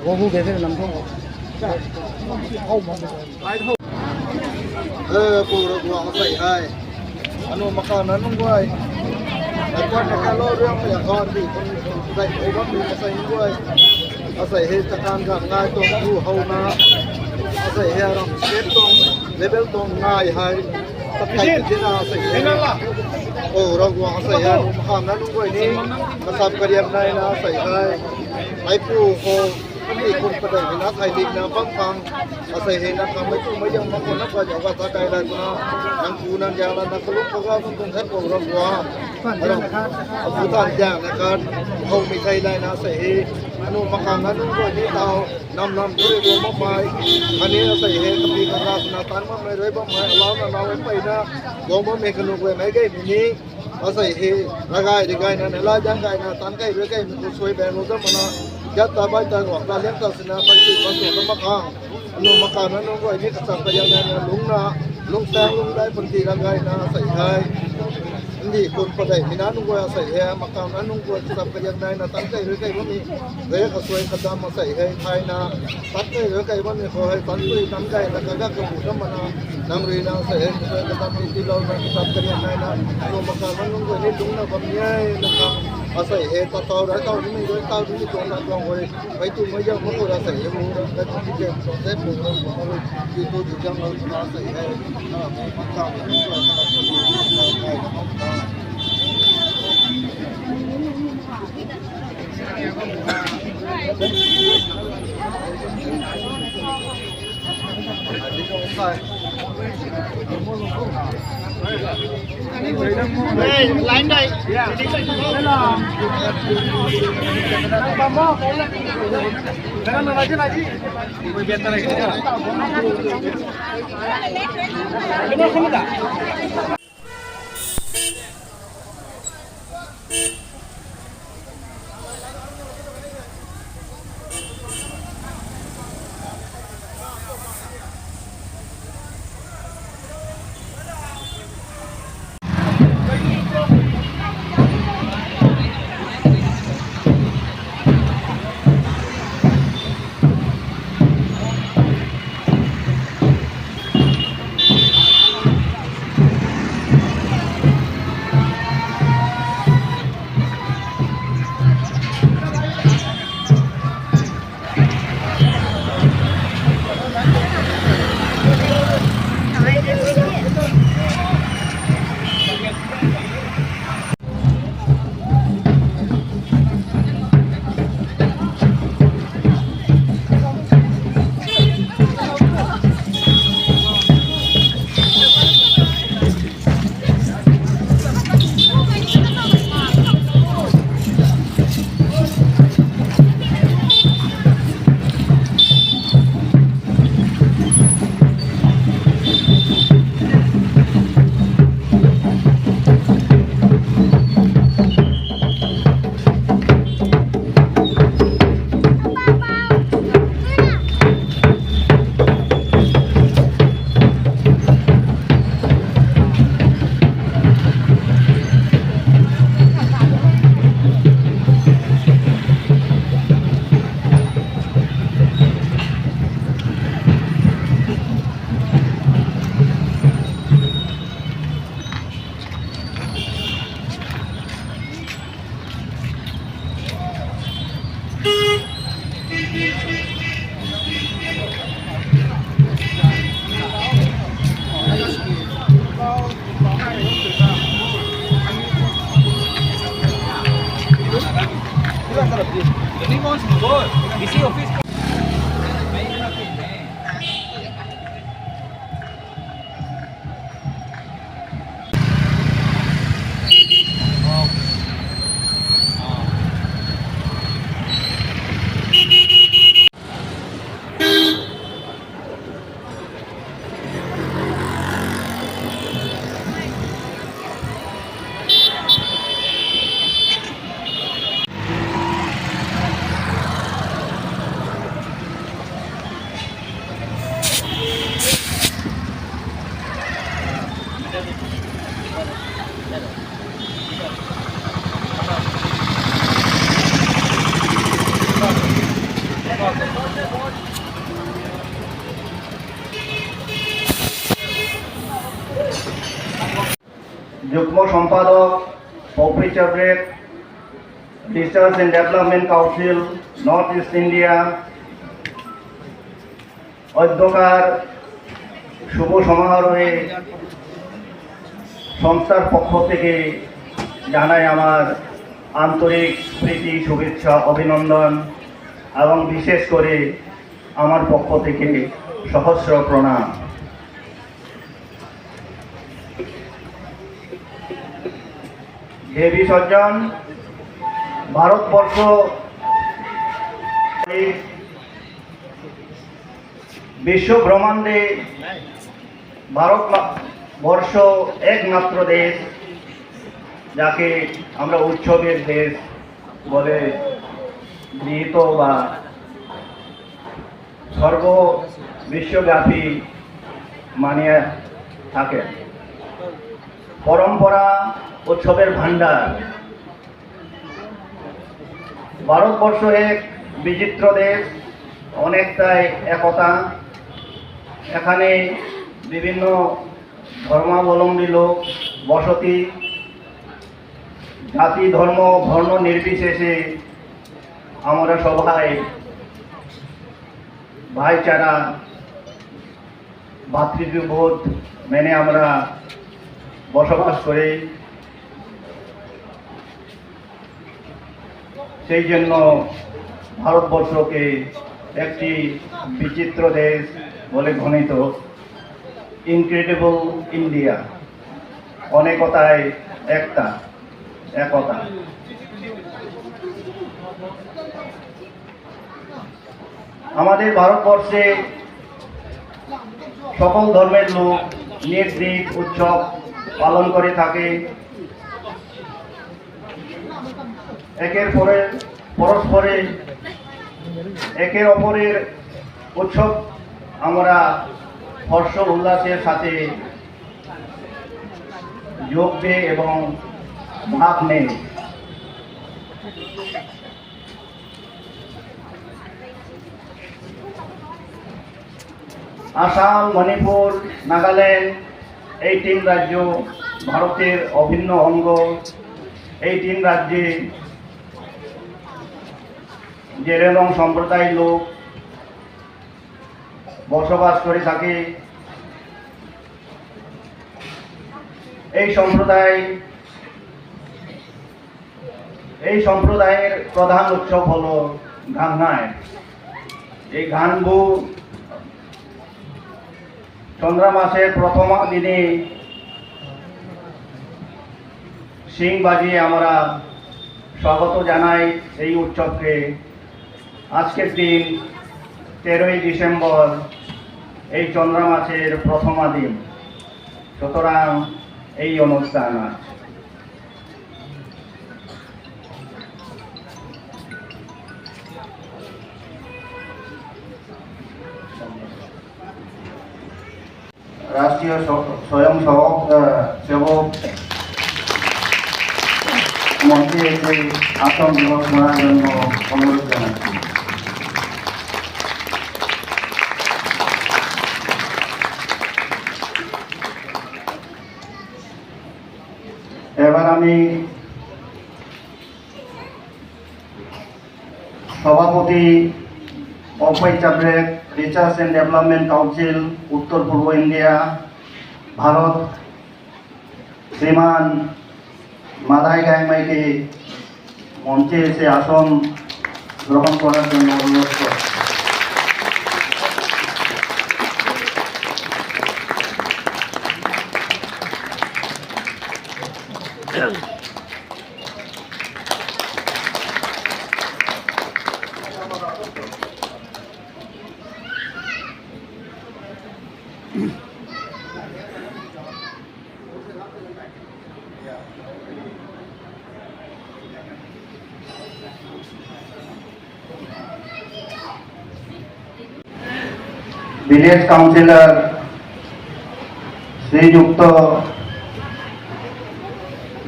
我不给这个能通。ปูระวังใส่ให้อนุมาการนั้นด้วยแต่ก่อนในการเล่าเรื่องพยากรณ์ที่คนใส่โอวัตมีมาใส่ด้วยอาศัยเหตุการณ์การง่ายตรงผู้เฮานาอาศัยเหตุรังเก็ตตรงเลเวลตรงง่ายให้ตะไคร้ที่น่าใส่โอ้ระวังใส่ให้อนุมาการนั้นด้วยนี่กระสับกระเดียมในนะใส่ให้ไอ้ผู้โฮนี่คนประเดี๋ยวนะไทยดินนะฟังอาศัยเหตุการณ์ไม่ตู้ไม่ยังบางคนนักการอย่างว่าตาใจได้นะนังคูนังยางนังกลุกเขาก็ต้องเป็นแท้ของเราว่าเราเอาผู้ท่านอย่างนะครับเขาไม่ใช่ได้นะอาศัยเหตุอนุมาการนั้นด้วยนี่เรานำด้วยรวมมากมายอันนี้อาศัยเหตุกับปีกราศนาตันมาไม่ด้วยบ้างไหมเราเราไปนะลงมาเมฆนุกเลยไม่ใช่แบบนี้อาศัยเหตุละกายดีกายนะละจังกายนะตันกายด้วยกายมันก็ช่วยแบ่งลงซะมันนะยัดตาใบตาหวังตาเลี้ยงตาสนาไปสู่ประตูน้ำมะขามอนุมาการนั้นด้วยนี่กษัตริย์ยังไงนะลุงนะลุงแซงลุงได้ผลทีละกายนะใส่ให้นี่คนประเดี๋ยวมีน้ำนุ่งกวยใส่ให้มะขามนั้นนุ่งกวยกษัตริย์ยังไงนะตันกายด้วยกายว่ามีเรื่องก็ช่วยกระดามมาใส่ให้ไทยนะตัดกายด้วยกายว่ามีขอให้ตันด้วยตันกายแล้วก็กระบุน้ำมันนำเรียนใส่ให้ช่วยกระดามที่เรากษัตริย์ยังไงนะอนุมาการนั้นนุ่งกวยนี่ลุงนะแบบนี้นะครับอาศัยเหตุต่อแล้วต่อที่ไม่ด้วยต่อที่ตรงนั้นตรงเลยไปตุ้มไม่ยังมันก็อาศัยรู้แล้วที่เจ็บตรงเส้นบุ้งเราผมเลยที่ตัวที่จังเราอาศัยให้มันเข้าไปด้วยนะครับเราใครนะครับlain đây đây là bambo jangan lagi lagi biar tarik benar kamu tak Isi office. যুগ্ম সম্পাদক, Poupei-Chapriak research and development council, north east India. অধ্যকার শুভ সমারোহে সংস্থার পক্ষ থেকে জানাই আমার আন্তরিক প্রীতি, শুভেচ্ছা, অভিনন্দন এবং বিশেষ করে আমার পক্ষ থেকে সহস্র প্রণাম। দেবী সজ্জন, ভারতবর্ষ বিশ্ব ব্রহ্মাণ্ডে ভারতবর্ষ একমাত্র দেশ যাকে আমরা উৎসবের দেশ বলে গৃহীত বা সর্ব বিশ্বব্যাপী মানিয়ে থাকে। পরম্পরা উৎসবের ভান্ডার। ভারতবর্ষ এক বিচিত্র দেশ, অনেকটাই একতা। এখানে বিভিন্ন ধর্মাবলম্বী লোক বসতি, জাতি ধর্ম বর্ণ নির্বিশেষে আমরা সবাই ভাইচারা ভাতৃত্ববোধ মেনে আমরা বসবাস করি। সেই জন্য ভারতবর্ষকে একটি বিচিত্র দেশ বলে ঘোষিত। ইনক্রেডিবল ইন্ডিয়া, অনেকতায় একতা, একতা। আমাদের ভারতবর্ষে সকল ধর্মের লোক নিজ নিজ উৎসব পালন করে থাকে। একের পরে পরস্পরে একের অপরের উৎসব আমরা হর্ষ উল্লাসের সাথে যোগ দিই এবং ভাগ নেই। আসাম, মণিপুর, নাগাল্যান্ড এই তিন রাজ্য ভারতের অভিন্ন অঙ্গ। এই তিন রাজ্যে জেরেলং সম্প্রদায়ের লোক বসবাস করে থাকে। এই সম্প্রদায়ের প্রধান উৎসব হলো ঘান ঘাই। এই ঘানবু চন্দ্র মাসের প্রথম দিনে সিং বাজিয়ে আমরা স্বাগত জানাই এই উৎসবকে। আজকের দিন 13ই ডিসেম্বর, এই চন্দ্র মাসের প্রথম দিন, সুতরাং এই অনুষ্ঠান আছে। রাষ্ট্রীয় স্বয়ংসেবক মঞ্চে এসে আসাম দিবস মানার জন্য অনুরোধ জানাচ্ছি। এবার আমি সভাপতি Poupei-Chapriak research and development council, উত্তর পূর্ব ইন্ডিয়া, ভারত, শ্রীমান মাদাই গায়মাইকে মঞ্চে এসে আসন গ্রহণ করার জন্য অনুরোধ করছি। ভিলেজ কাউন্সিলর শ্রীযুক্ত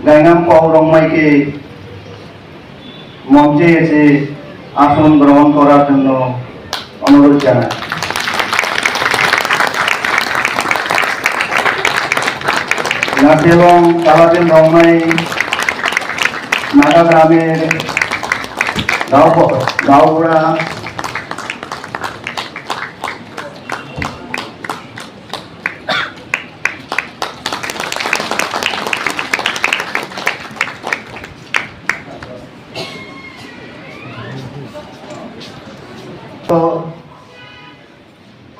গাইনাম পৌরমাইকে মঞ্চে এসে আসন গ্রহণ করার জন্য অনুরোধ জানাই। এবং তালাদিন রমনাই নাগা গ্রামের গাঁওগুড়া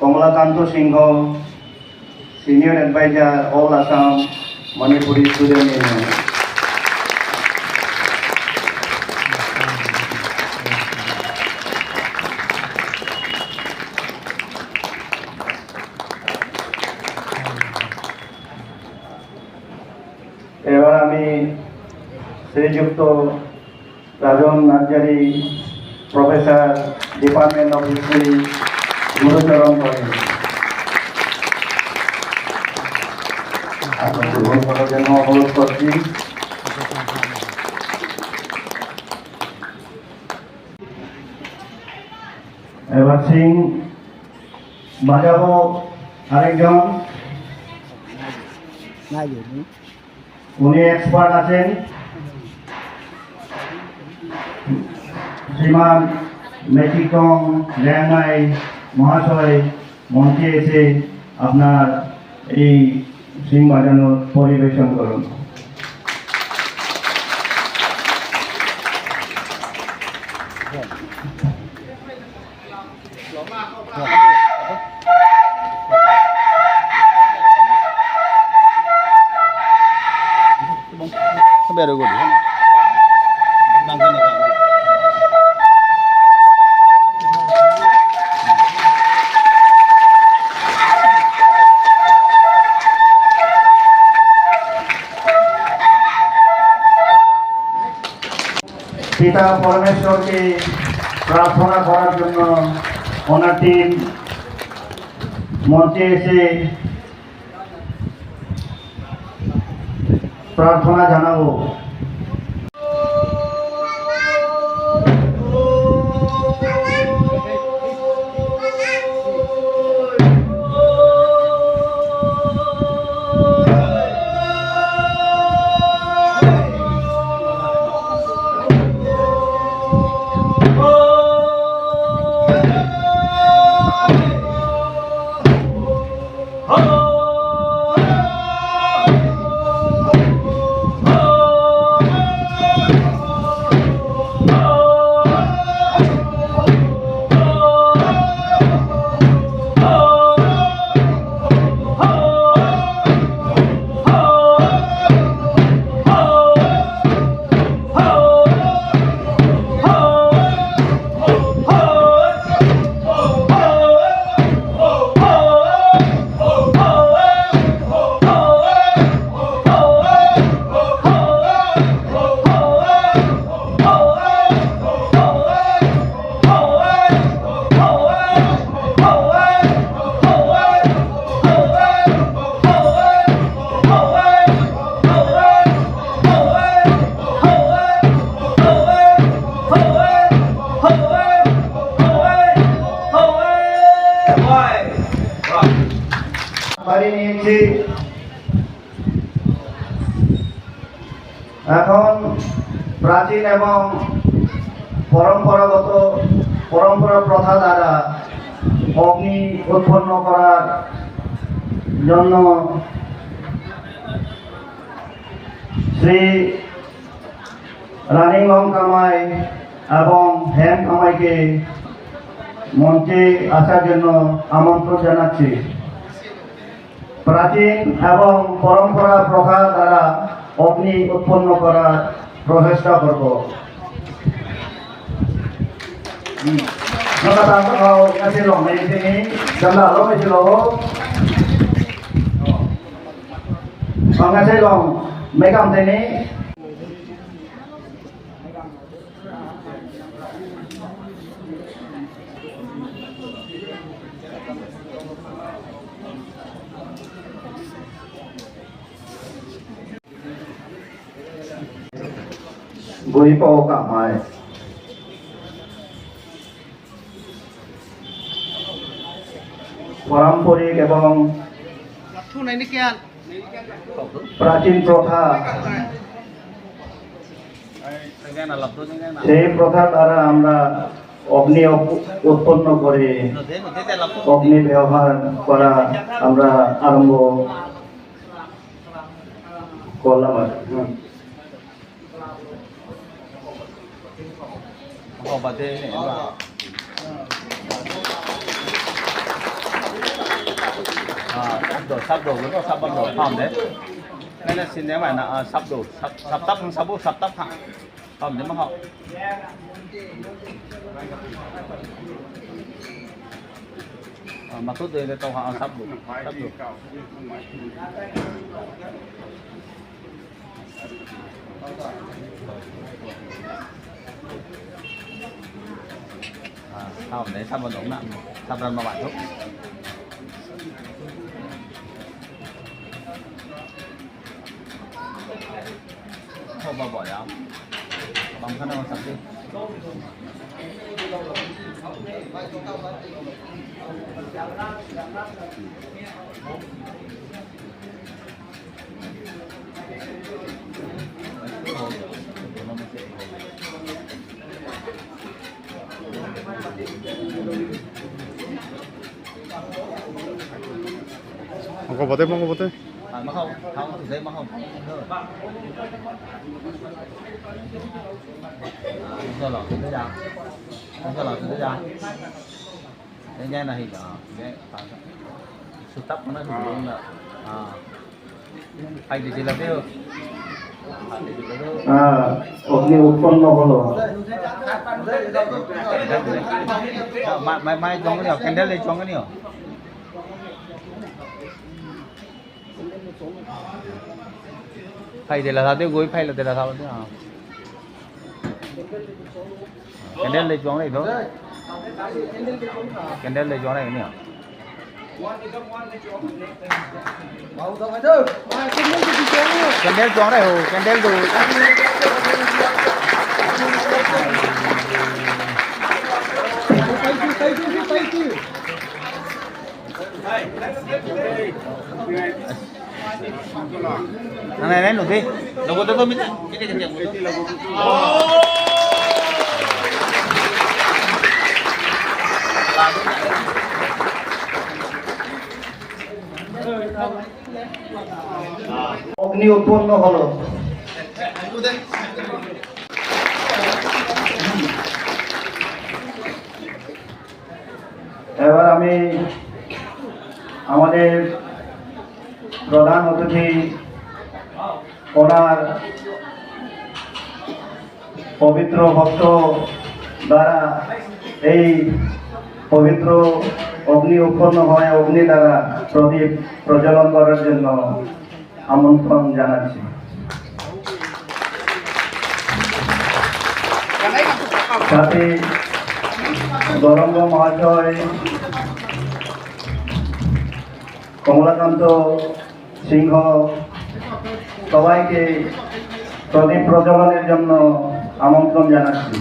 Kamalakanta Singha, senior adviser all Assam Manipuri student union. এবার আমি Shriyukta Rajan Narzary professor, department of history, Gurucharan করেন আপনাকে গ্রহণ করার জন্য অনুরোধ করছি। এবার সিং বাজাবো আরেকজন, উনি এক্সপার্ট আছেন, শ্রীমান মেচিকং গান নাই মহাশয় মঞ্চে এসে আপনার এই সিং বাজানো পরিবেশন করুন। Very good. পিতা পরমেশ্বরকে প্রার্থনা করার জন্য ওনার টিম মঞ্চে এসে প্রার্থনা জানাবো। এখন প্রাচীন এবং পরম্পরা প্রথা দ্বারা অগ্নি উৎপন্ন করার জন্য শ্রী রানী কামাই এবং হেম কামাইকে মঞ্চে আসার জন্য আমন্ত্রণ জানাচ্ছি। প্রাচীন এবং পরম্পরা প্রথা দ্বারা অগ্নি উৎপন্ন করার প্রচেষ্টা করব। Gui po cả mày পারম্পরিক এবং প্রাচীন প্রথা সেই প্রথা দ্বারা আমরা অগ্নি উৎপন্ন করে অগ্নি ব্যবহার করা আমরা আরম্ভ করলাম আর sắp đồ nó sắp bắt đầu phòng đấy nên là xin nếu mà là sắp đồ sắp tóc sắp bút sắp tóc hả phòng đấy mà họ mà tốt đây là tàu họ sắp đồ phòng đấy sắp bắt đầu nặng sắp ra mà bạn thuốc không bao bỏ đâu bằng khả năng sắp đi 먹어보대 먹어보대 mà không thực tế mà không cho lọ thực tế ra cho lọ thực tế ra cái nghe là hình cái sụt tóc nó hình luôn là hay thì là cái অগ্নি উৎপন্ন হলো mai cho cái nào candle lên cho cái nào phay thì là sao, tiêu gối phay là thì là sao thế nào? Candle lấy chóng này thôi. Candle lấy chóng này cái nào? Candle chóng này hồ, candle rồi. Này này nổ đi, logo tôi biết cái gì cái logo. অগ্নি উৎপন্ন হলো এবার আমি আমাদের প্রধান অতিথি ওনার পবিত্র ভক্ত দ্বারা এই পবিত্র অগ্নি উৎপন্ন হয় অগ্নি দ্বারা প্রদীপ প্রজ্বলন করার জন্য আমন্ত্রণ জানাচ্ছি। সাথে গৌরঙ্গ মহাশয়, কমলাকান্ত সিংহ সবাইকে প্রদীপ প্রজ্বলনের জন্য আমন্ত্রণ জানাচ্ছি।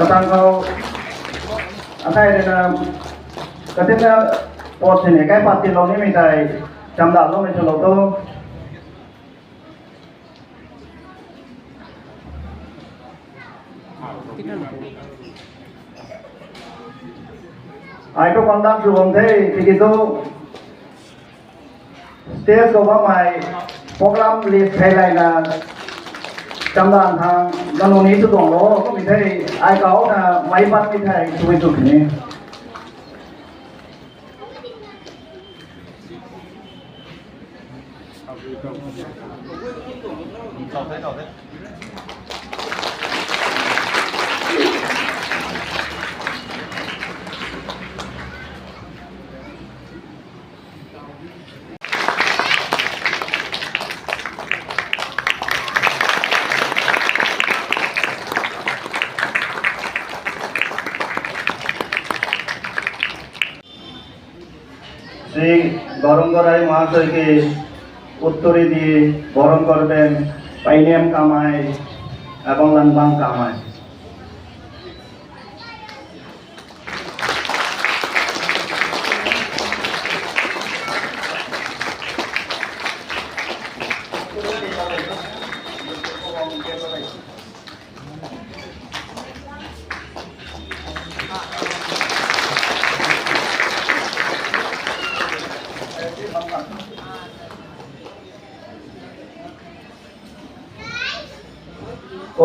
Tanggal apa ini nam ketika pos ini kayak pasti lo ini minta jam dah lo macam lo tu Ayo kondang suwong teh begitu stage của bác mày program list hay là trong đoàn thang gần nông ní tổng lỗ có mình thấy ai có là máy bắt mình thấy chui chụp này Shri গরঙ্গরায় মহাশয়কে উত্তরে দিয়ে বরণ করবেন পাইনিয়াম কামাই এবং লানবাং কামাই।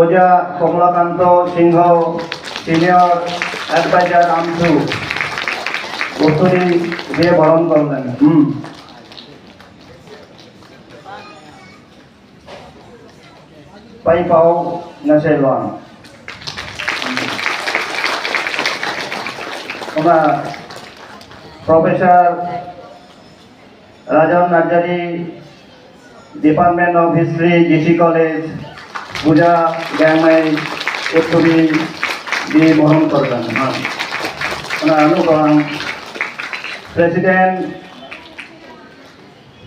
Oja Kamalakanta Singha senior adviser AAMSU উত্তরী দিয়ে বরণ করলেন। পাই পাও নাসেলওয়ান ওনা professor Rajan Narzary department of history GC college Puja Gangmai উত্তরী দিয়ে বরণ করবেন। ওনা অনুকরণ president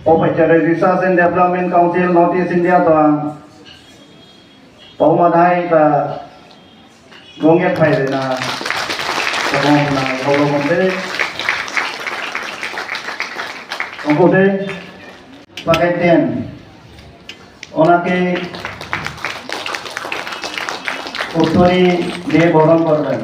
Poupei-Chapriak Research and Development Council North East India toang paumadai ta gongget phai na sabong na holomonde ongkode pakai ten onake উত্তরী দিয়ে বরণ করবেন।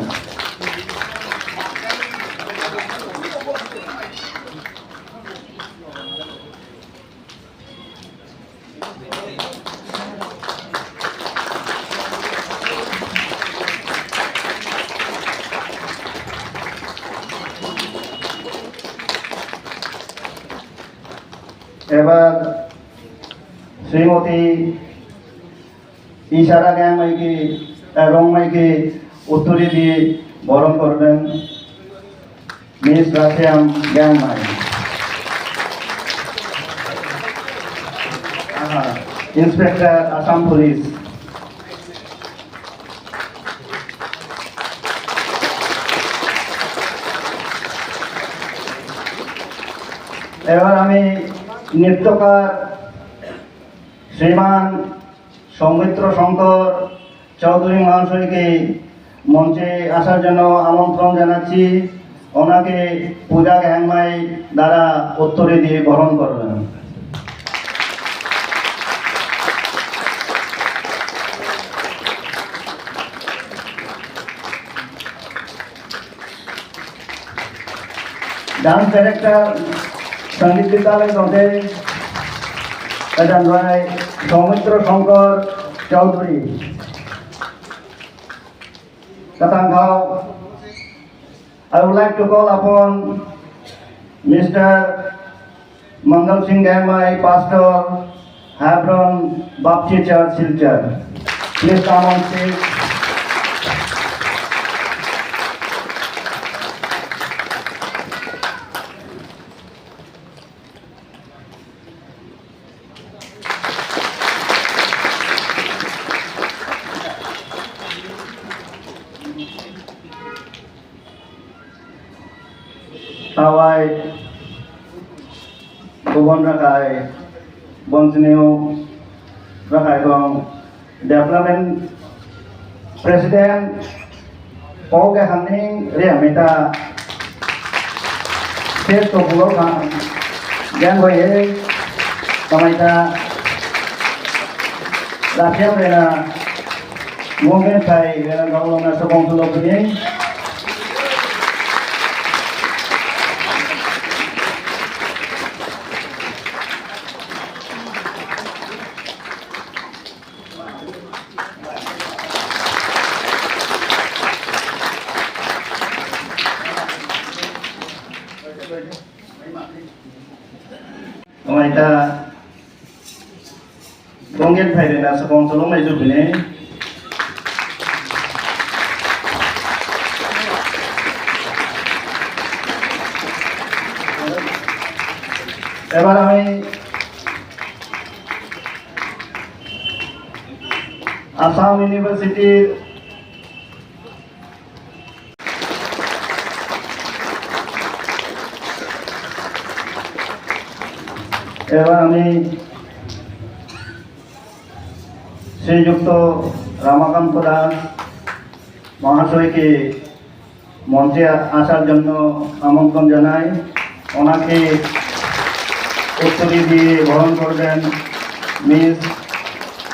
এবার শ্রীমতী ইশারা গ্যাংমাইকে রংমাইকে উত্তরী দিয়ে বরণ করবেন miss Rashiam Gangmai. Inspector Assam police. এবার আমি নৃত্যকার শ্রীমান সৌমিত্র শঙ্কর চৌধুরী মহাশয়কে মঞ্চে আসার জন্য আমন্ত্রণ জানাচ্ছি। ওনাকে পূজা গ্যাংমাই দ্বারা উত্তরে দিয়ে বরণ করবেন। ডান্স ডাইরেক্টর संगीत विद्यालय गौटे Soumitra Shankar Chaudhary Katangkau. I would like to call upon Mr. Mangal Singh Gaan Ngai, Pastor, Hebron Baptist Church, Silchar. Please come on stage. Sawai Bhawan rakai Bonsneo rakai gong Development President Poge Hamning Ria Meta State to Pulau Gaan Ngai Kamaita Rakyat Rena Mungkin Thai Rena Gaulong Nasabong Sulok ini Kamaita Bongget Phai Rena Sabong Sulok Mai Zup ini এবার আমি আসাম ইউনিভার্সিটির এবার আমি শ্রীযুক্ত রামাকান্ত দাস মহাশয়কে মঞ্চে আসার জন্য আমন্ত্রণ জানাই। ওনাকে উত্তরী দিয়ে বরণ করবেন মিস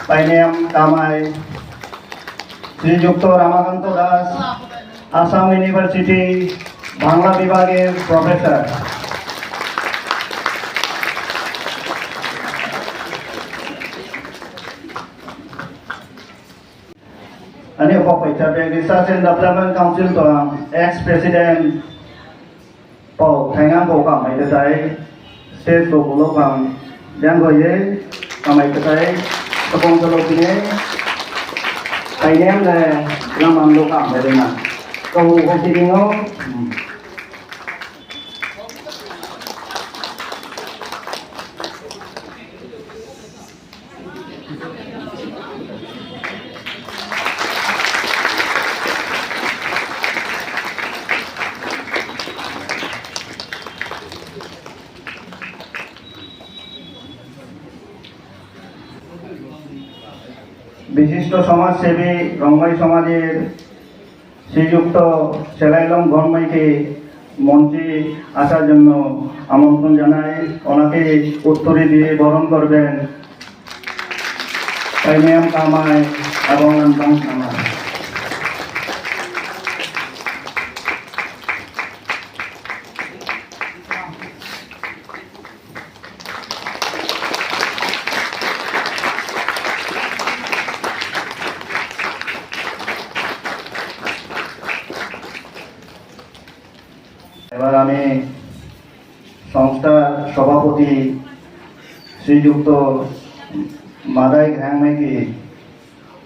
পাইনিয়াম কামাই। শ্রীযুক্ত রামাকান্ত দাস আসাম ইউনিভার্সিটি বাংলা বিভাগের professor. Ani Poupei-Chapriak Research and Development Council Tolang ex-president Gaan Ngai mai tai state to bolo kam jang goye kamai tai topong tolo pine painem le lamang lo kam de na ko ko tingo বিশিষ্ট সমাজসেবী রংমাই সমাজের শ্রীযুক্ত সেলাইলম ঘনমাইকে মঞ্চে আসার জন্য আমন্ত্রণ জানাই। ওনাকে উত্তরী দিয়ে বরণ করবেন পাইনিয়াম কামাই এবং আনতাং কামাই। এবার আমি সংস্থার সভাপতি শ্রীযুক্ত মাদাই ঘ্যাং নাইকে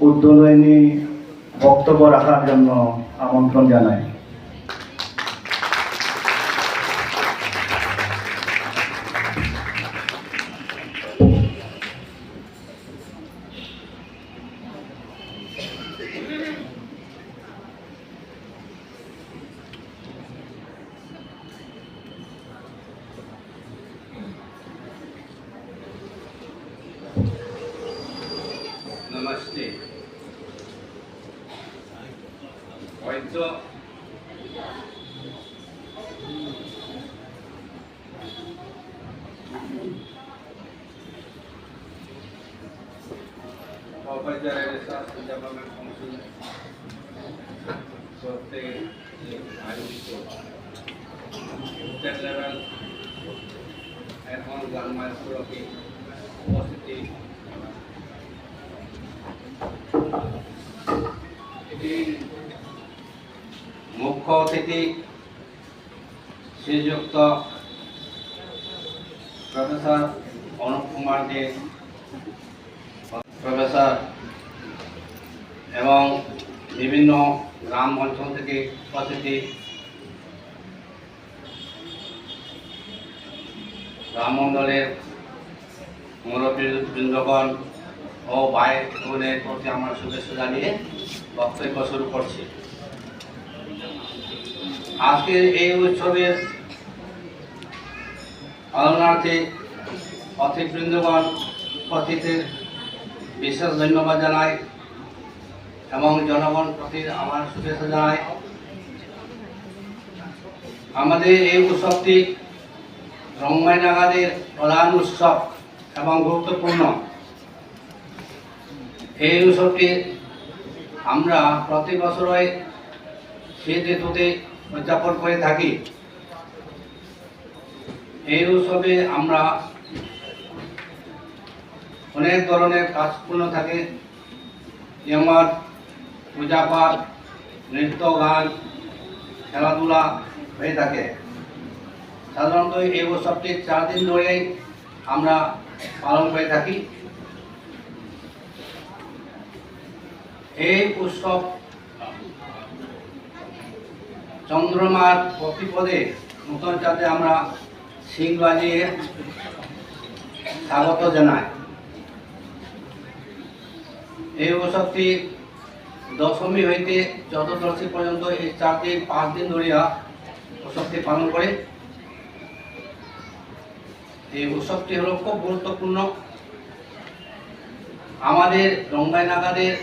উদ্বোধনী বক্তব্য রাখার জন্য আমন্ত্রণ জানাই। नमस्ते। वैद्य Poupei-Chapriak Research and Development Council কর্তৃক আয়োজিত স্টেট লেভেল এখন গান নগাঁয় উপস্থিতি মুখ্য অতিথি শ্রীযুক্ত প্রফেসর অনুপ কুমার দে প্রফেসর এবং বিভিন্ন গ্রাম অঞ্চল থেকে উপস্থিতি গ্রাম মণ্ডলের মুরব্বীবৃন্দগণ ও ভাই বোনের প্রতি আমার শুভেচ্ছা জানিয়ে বক্তব্য শুরু করছি। আজকের এই উৎসবের পালনার্থে অতিথিবৃন্দগণ উপস্থিতির বিশেষ ধন্যবাদ জানাই এবং জনগণ প্রতি আমার শুভেচ্ছা জানাই। আমাদের এই উৎসবটি রংমাই নাগাদের প্রধান উৎসব এবং গুরুত্বপূর্ণ। এই উৎসবটি আমরা প্রতি বছরই শীত ঋতুতে উদযাপন করে থাকি। এই উৎসবে আমরা অনেক ধরনের কাজপূর্ণ থাকে, যেমন পূজাপাঠ, নৃত্য, গান, খেলাধুলা হয়ে থাকে। সাধারণত এই উৎসবটি 4 দিন ধরেই আমরা পালন করে থাকি। এই উৎসব চন্দ্রমার প্রতিপদে নতুন চাঁদে আমরা শিং বাজিয়ে স্বাগত জানাই। এই উৎসবটি দশমী হইতে চতুর্দশী পর্যন্ত এই 4 দিন 5 দিন ধরিয়া উৎসবটি পালন করে। এই উৎসবটি হলো খুব গুরুত্বপূর্ণ। আমাদের রংমাই নাগাদের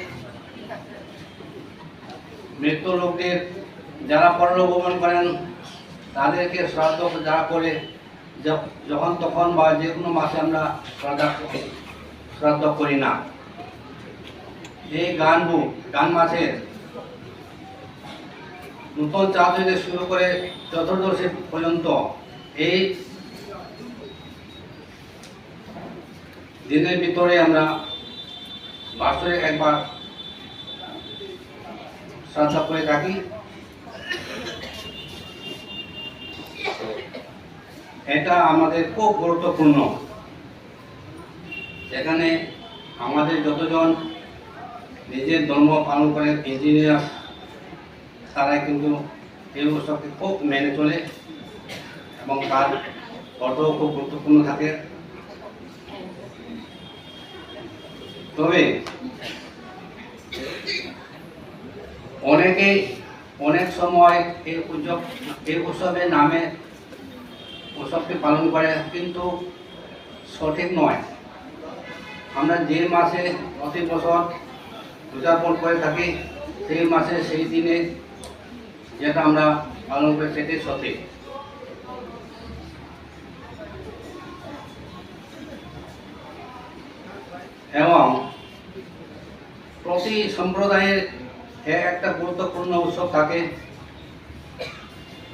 মৃত লোকদের যারা পরলোক গমন করেন তাদেরকে শ্রাদ্ধ যারা করে যখন তখন বা যে কোনো মাসে আমরা শ্রাদ্ধ করি না। এই গান মাসের নূতন চাঁদ থেকে শুরু করে চতুর্দশী পর্যন্ত এই দিনের ভিতরে আমরা বছরে একবার শ্রাদ্ধ করে থাকি। এটা আমাদের খুব গুরুত্বপূর্ণ। এখানে আমাদের যতজন নিজের ধর্ম পালন করেন ইঞ্জিনিয়ার তারাই কিন্তু এই উৎসবকে খুব মেনে চলে এবং তার অর্থও খুব গুরুত্বপূর্ণ থাকে। তবে অনেকেই অনেক সময় এই উৎসবের নামে উৎসবকে পালন করে, কিন্তু সঠিক নয়। আমরা যে মাসে প্রতি বছর উদযাপন করে থাকি সেই মাসে সেই দিনে যেটা আমরা পালন করি সেটাই সঠিক। এবং প্রতি সম্প্রদায়ের একটা গুরুত্বপূর্ণ উৎসব থাকে,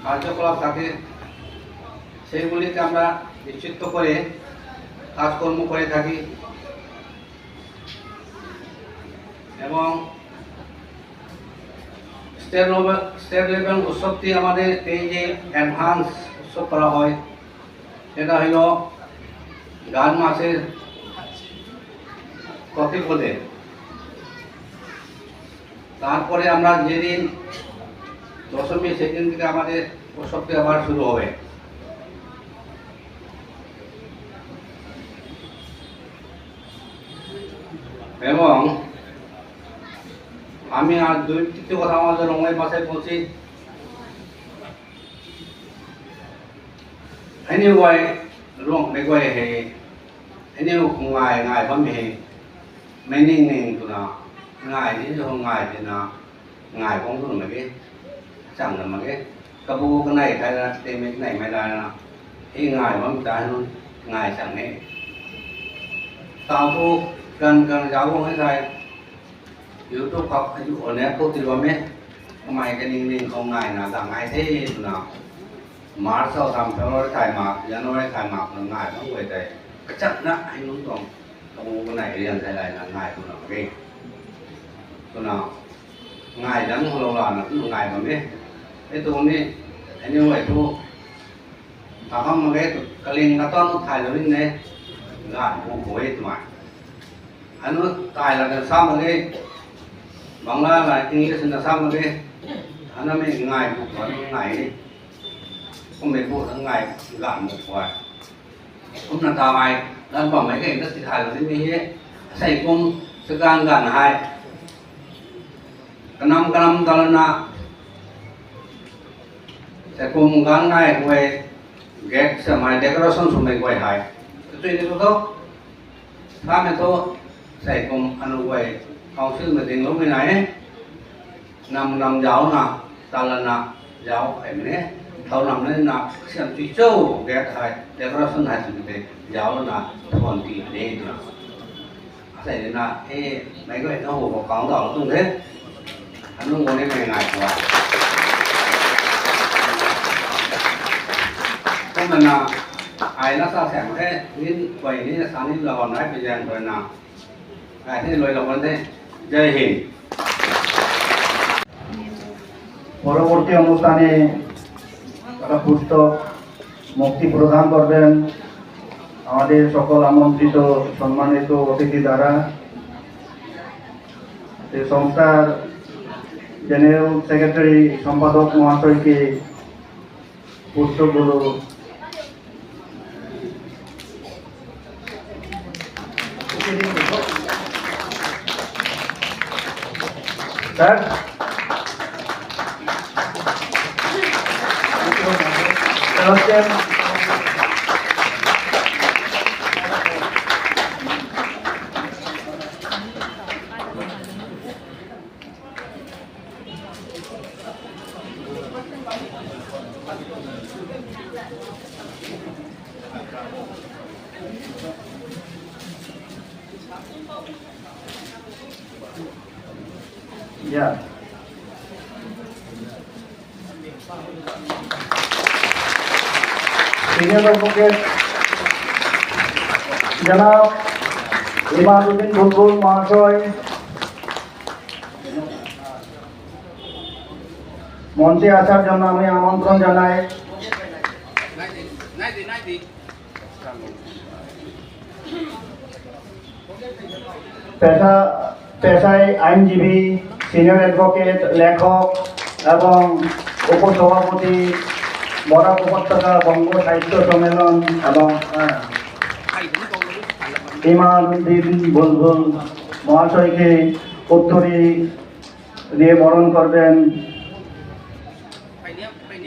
কার্যকলাপ থাকে, সেইগুলিকে আমরা নিশ্চিত করে কাজকর্ম করে থাকি। এবং স্টেট লেভেল উৎসবটি আমাদের এই যে অ্যাডভান্স উৎসব করা হয় সেটা হলো গান মাসের প্রতিপদে। তারপরে আমরা যেদিন দশমী সেদিন থেকে আমাদের উৎসবটি আবার শুরু হবে। এবং আমি আর তৃতীয় কথা আমাদের রঙের ভাষায় বলছি। Anyway, rong mấy quay thì anyway ngài bấm thì mấy ninh tụi nó ngài thì không ngài thì nó ngài cũng tụi mấy cái chẳng là mấy cái bu cái này hay là tên mấy cái này mấy là thì ngài bấm ta luôn ngài chẳng này tao tu cần giáo không hết rồi YouTube học cái chỗ này cô thì luôn mấy mày cái ninh không ngài là chẳng ngài thế tụi nó March sau thăm February khai mạc, January khai mạc là ngài nó về đây chắc nặng anh đúng không? Không cái này liền thế này là ngài của nó cái của nó ngài đắng lâu là nó cũng ngài mà biết cái tôi đi anh như vậy thôi thằng không mà cái liền nó to nó thay rồi này ngài cũng hết mà anh nó tài là làm sao mà cái bằng là nghĩ là sao mà cái anh nó mình ngài cũng có ngài đi không biết bộ thằng ngày gạn một hoài cũng là tao ai đang bảo mấy cái nó thì thải rồi đến như xây cung sự gan gạn hai cái năm tao là sẽ cùng Gaan Ngai về ghét sẽ mai decoration của mình quay hai cái chuyện đó thôi tham gia thôi sẽ cùng ăn về học sư mà tiền lúc này này năm giáo nào tao là giáo phải mấy thầu nằm lên là xem tùy châu ghét hai decoration hai chữ thế giáo là thuần tỷ lệ nữa thế nên là mấy cái nó hồ có cáo đó tung thế anh không có nên ngày ngày quá không mình là ai nó sao sẻ thế nên vậy nên là sáng nên là còn nói bây giờ rồi nào ai thế rồi là vấn đề dây hình পরবর্তী অনুষ্ঠানে তারা পুস্তক মুক্তি প্রদান করবেন আমাদের সকল আমন্ত্রিত সম্মানিত অতিথি দ্বারা এই সংস্থার জেনারেল সেক্রেটারি সম্পাদক মহাশয়কে পুস্তকগুলো স্যার হচ্ছেন Ya. Senior Advocate जनाब इमादुद्दीन बुलबुल महाशय মঞ্চে আসার জন্য আমি আমন্ত্রণ জানাই। পেশায় আইনজীবী, সিনিয়র অ্যাডভোকেট, লেখক এবং উপসভাপতি বরাক উপত্যকা বঙ্গ সাহিত্য সম্মেলন এবং ইমাদুদ্দীন বুলবুল মহাশয়কে উত্তরী দিয়ে বরণ করবেন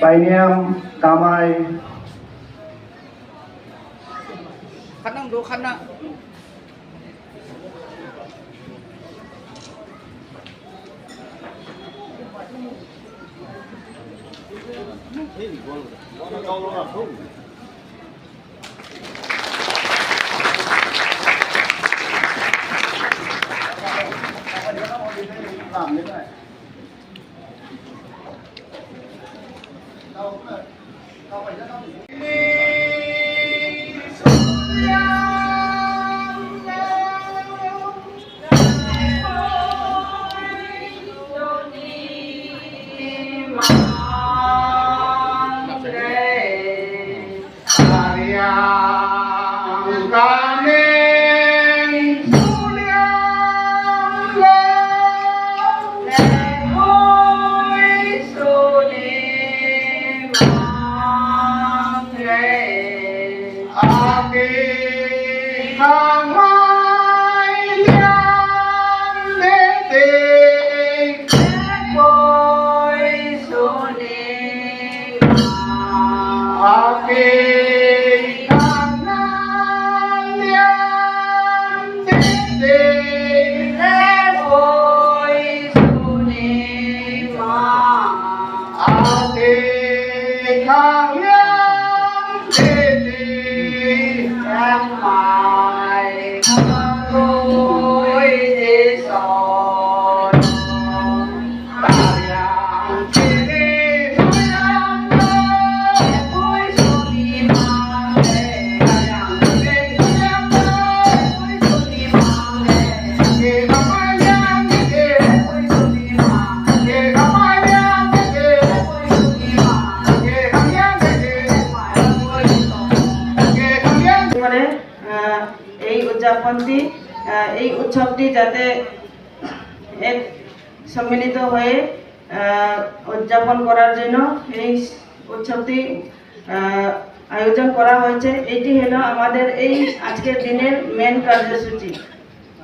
পাইনিয়াম কামাই এই উৎসবটি যাতে এক সম্মিলিত হয়ে উদযাপন করার জন্য এই উৎসবটি আয়োজন করা হয়েছে। এটি হলো আমাদের এই আজকের দিনের মেন কার্যসূচি।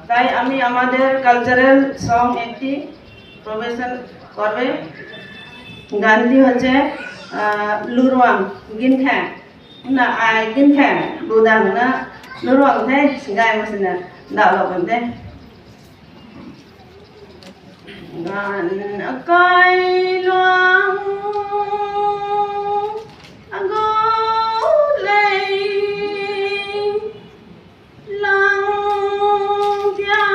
তাই আমি আমাদের কালচারাল সং একটি প্রবেশন করবে। গান্ধী হচ্ছে লুরওয়াং গিনখ্যা না গিনখ্যা দুদাং না লুরওয়াং thế gai masina đạo lộc vấn đề ngàn cây loang gỗ lê lăng thia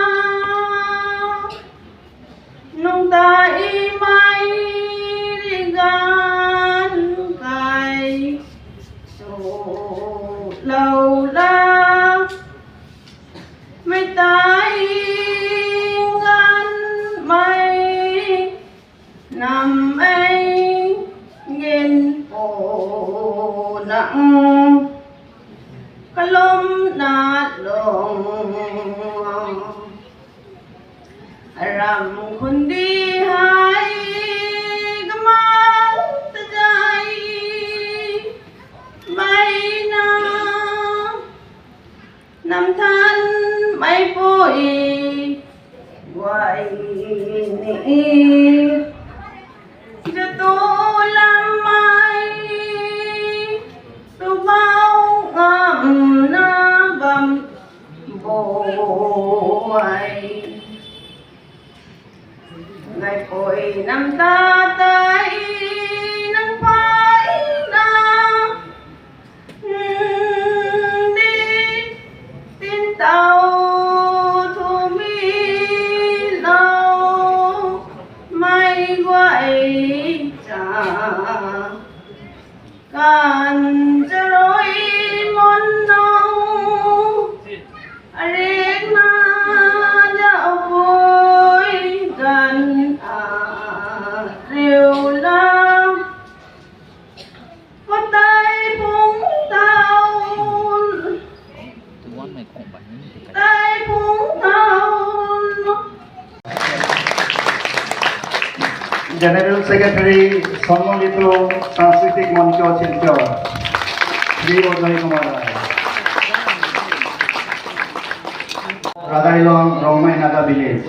nông tai mai gan cài sổ lâu la mây tai gan mây nằm ấy nghiền cổ nặng cái lom nát lòng rằm khôn đi hai cái mắt ta dài mây năm tháng mấy bụi hoài cho tôi làm mai tôi bao ngầm na bầm bội การจะรอยมนต์น้องเรียกมาจะเอาคุยกันเร็วล้ำก็ตายพุ่งเท้าตายพุ่งเท้าজেনারেল secretary সম্মানিত সাংস্কৃতিক মঞ্চ শিল্পী Shri Ajay Kumar Roy Radhailong Rongmai Naga village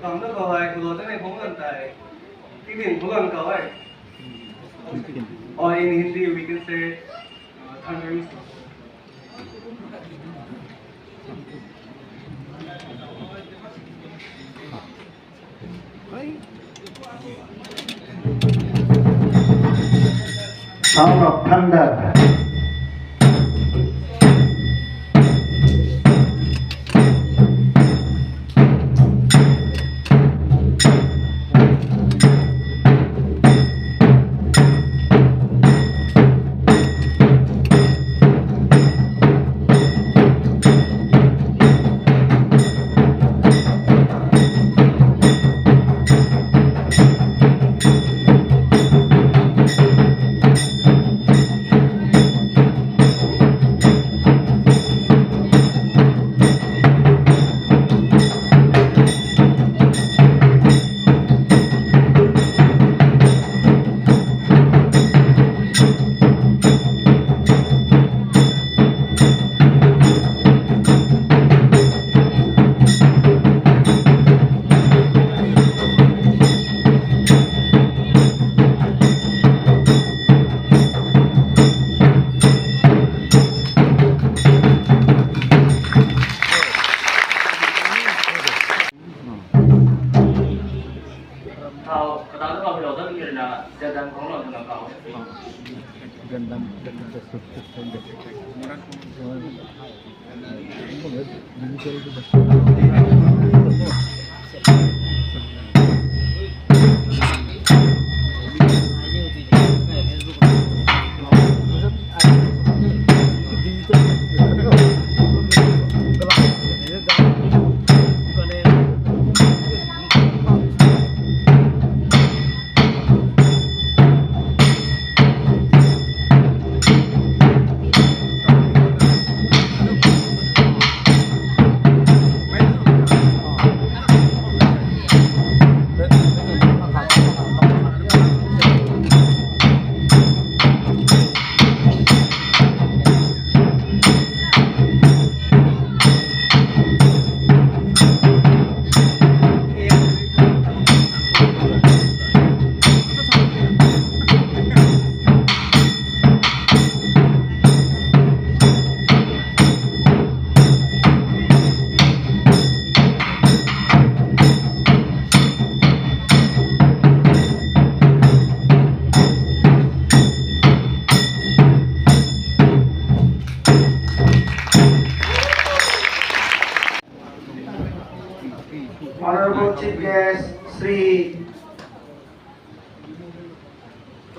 Còn nó có vài của tôi này cũng gần tại cái biển cũng gần cầu ấy. Or in Hindi we can say thundery. Sound of thunder.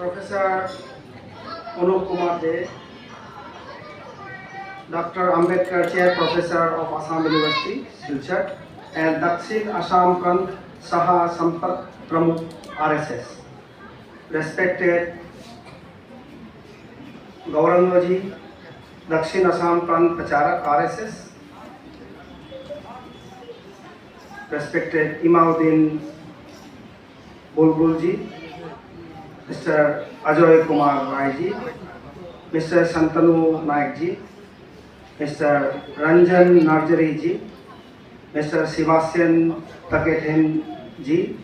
Professor Anup Kumar De, Dr. Ambedkar Chair Professor of Assam University, Silchar, and Dakshin Assam Prant Saha Sampak Pramukh RSS. Respected Gaurangaji, Dakshin Assam Prant Pracharak RSS. Respected Imauddin Bulbulji, Mr. Ajoy Kumar Raiji, Mr. Santanu Naikji, Mr. Ranjan Narjariji, Mr. Sebastian Takethen Ji,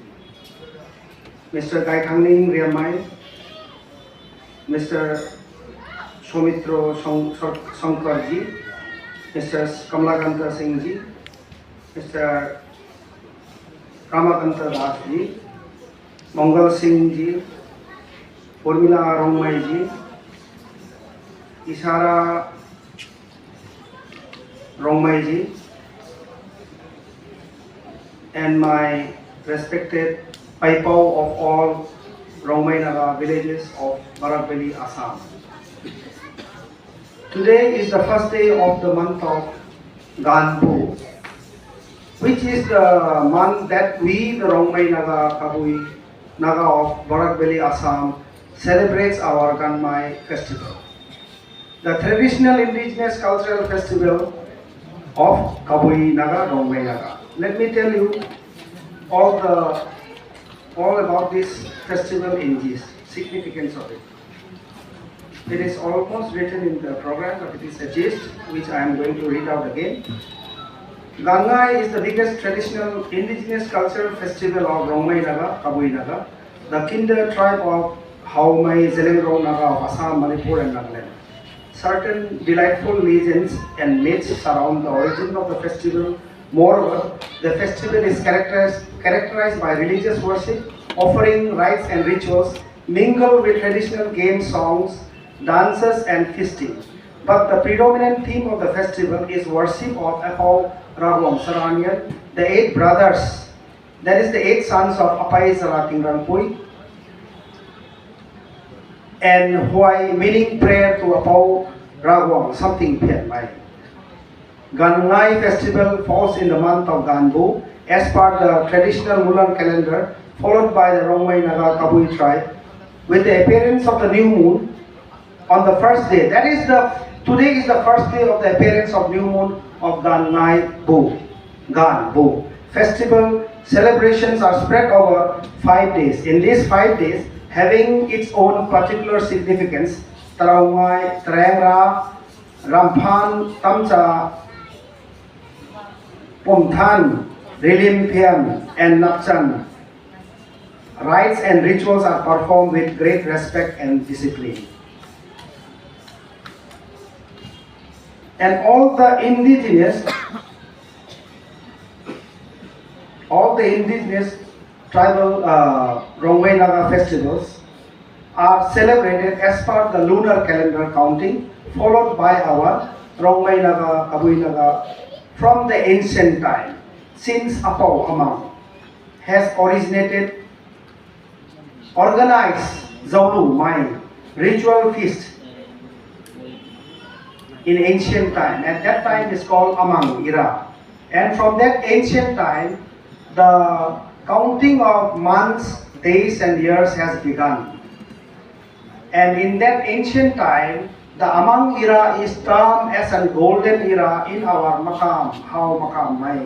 Mr. Gaikangning Riamai, Mr. Somitro Shankar Ji, Mr. Kamalakanta Singh Ji, Mr. Ramakanta Das Ji, Mangal Singh Ji, Urmila Rongmai Ji, Ishara Rongmai Ji, and my respected Paipao of all Rongmai Naga villages of Barak Valley, Assam. Today is the first day of the month of Gaan, which is the month that we, the Rongmai Naga Kabui Naga of Barak Valley, Assam, celebrates our Gaan Ngai festival. The traditional indigenous cultural festival of Kabui Naga, Rongmai Naga. Let me tell you all about this festival in gist, significance of it. It is almost written in the program, but it is a gist which I am going to read out again. Gaan Ngai is the biggest traditional indigenous cultural festival of Rongmai Naga, Kabui Naga, the kinder tribe of Haumai Zelengrong Naga of Assam, Manipur and Nagaland. Certain delightful legends and myths surround the origin of the festival. Moreover, the festival is characterized by religious worship, offering rites and rituals, mingled with traditional games, songs, dances and feasting. But the predominant theme of the festival is worship of Apau Ragwam Saranian, the 8 brothers, that is the 8 sons of Apai Zaratingrangpui, and Huai, meaning prayer to Apau Ragwam, something Pian Mai. Gaan Ngai festival falls in the month of Ganbu as per the traditional lunar calendar, followed by the Rongmai Naga Kabui tribe, with the appearance of the new moon on the first day. That is today is the first day of the appearance of new moon of Gaan Ngai Bu. Gaan Bu. Festival celebrations are spread over 5 days. In these 5 days, having its own particular significance, Taraumai, Trangra, Ramphan, Tamcha, Pumthan, Rilimpian, and Napchan. Rites and rituals are performed with great respect and discipline. And all the indigenous tribal Rongmai Naga festivals are celebrated as per the lunar calendar counting, followed by our Rongmai Naga, Kabui Naga from the ancient time. Since Apau Amang has organized Zaulu Mai ritual feast in ancient time. At that time is called Amang Ira. And from that ancient time, the counting of months, days and years has begun. And in that ancient time, the Amang Ira is termed as a golden era in our Makam, How Makam Mai.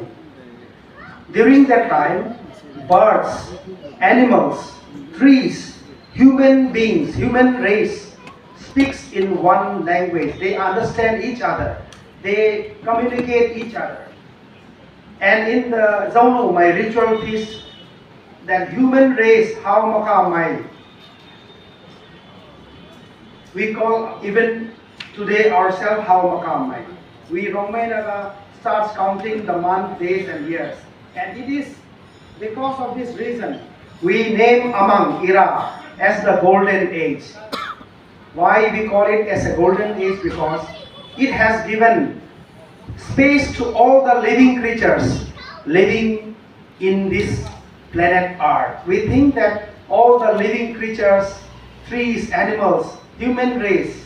During that time, birds, animals, trees, human beings, human race speaks in one language. They understand each other. They communicate each other. And in the Zaunu, my ritual feast, that human race, How Makam Mai, we call even today ourselves How Makam Mai. We Rongmai Naga starts counting the month, days and years. And it is because of this reason we name Amang Ira as the golden age. Why we call it as a golden age? Because it has given space to all the living creatures living in this planet Earth. We think that all the living creatures trees, animals, human race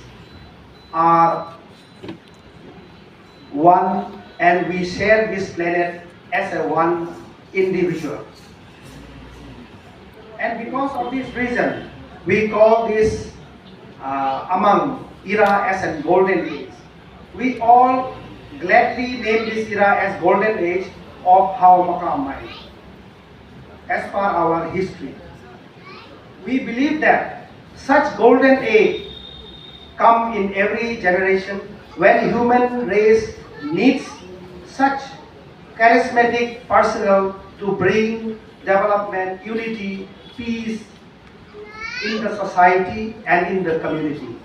are one, and we share this planet as a one individual. And because of this reason, we call this among era as a golden age. We all gladly name this era as golden age of Gaan Ngai, as per our history. We believe that such golden age come in every generation when human race needs such charismatic personnel to bring development, unity, peace in the society and in the community.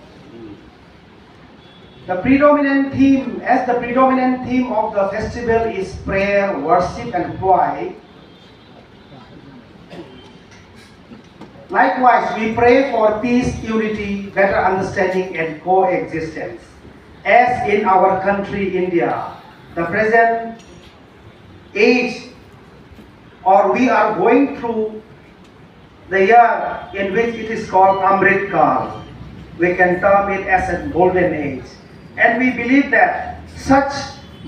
The predominant theme of the festival is prayer, worship and joy. Likewise, we pray for peace, unity, better understanding and coexistence. As in our country, India, the present age, or we are going through the year in which it is called Amrit Kal. We can term it as a golden age. And we believe that such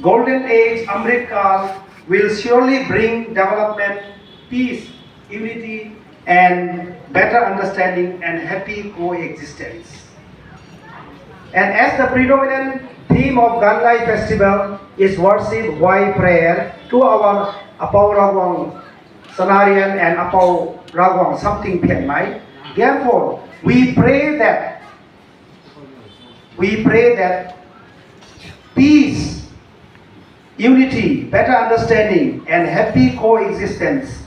golden age, Amrit Kal, will surely bring development, peace, unity, and better understanding and happy coexistence. And as the predominant theme of Gaan Ngai festival is worship, joy, prayer to our Apau Ragwang Sanarian and Apau Ragwang something Pian Mai. Therefore, we pray that peace, unity, better understanding and happy coexistence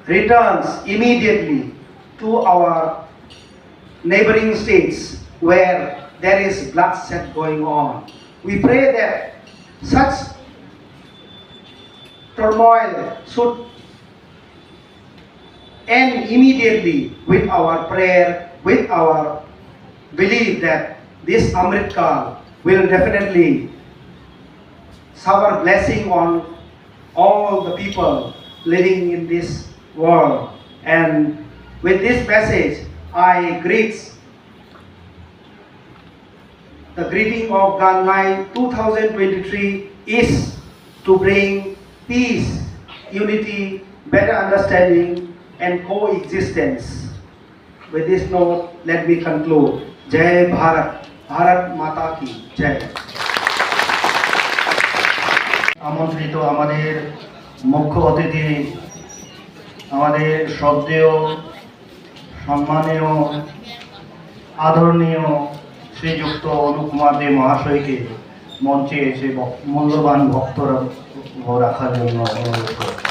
returns immediately to our neighboring states where there is bloodshed going on. We pray that such turmoil should end immediately with our prayer, with our belief that this Amrit Kal will definitely shower blessing on all the people living in this world. And with this message, I greet the greeting of Gaan Ngai 2023 is to bring peace, unity, better understanding, and coexistence. With this note, let me conclude. Jai Bharat, Bharat Mata ki Jai. আমন্ত্রিত আমাদের মুখ্য অতিথি, আমাদের শ্রদ্ধেয়, সম্মানীয়, আদরণীয় শ্রীযুক্ত অনুপ কুমার দে মহাশয়কে মঞ্চে এসে মূল্যবান বক্তব্য রাখার জন্য অনুরোধ করছি।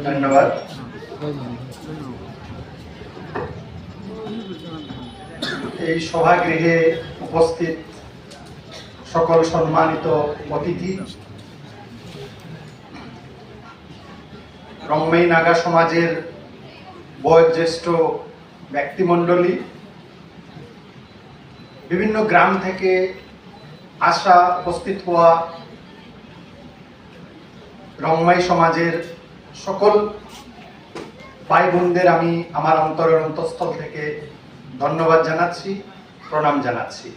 ধন্যবাদ। এই সভাগৃহে উপস্থিত সকল সম্মানিত অতিথি, রংমাই নাগা সমাজের বয়োজ্যেষ্ঠ ব্যক্তিমণ্ডলী, বিভিন্ন গ্রাম থেকে আসা উপস্থিত হওয়া রংমাই সমাজের সকল ভাই বোনদের আমি আমার অন্তরের অন্তঃস্থল থেকে ধন্যবাদ জানাচ্ছি, প্রণাম জানাচ্ছি।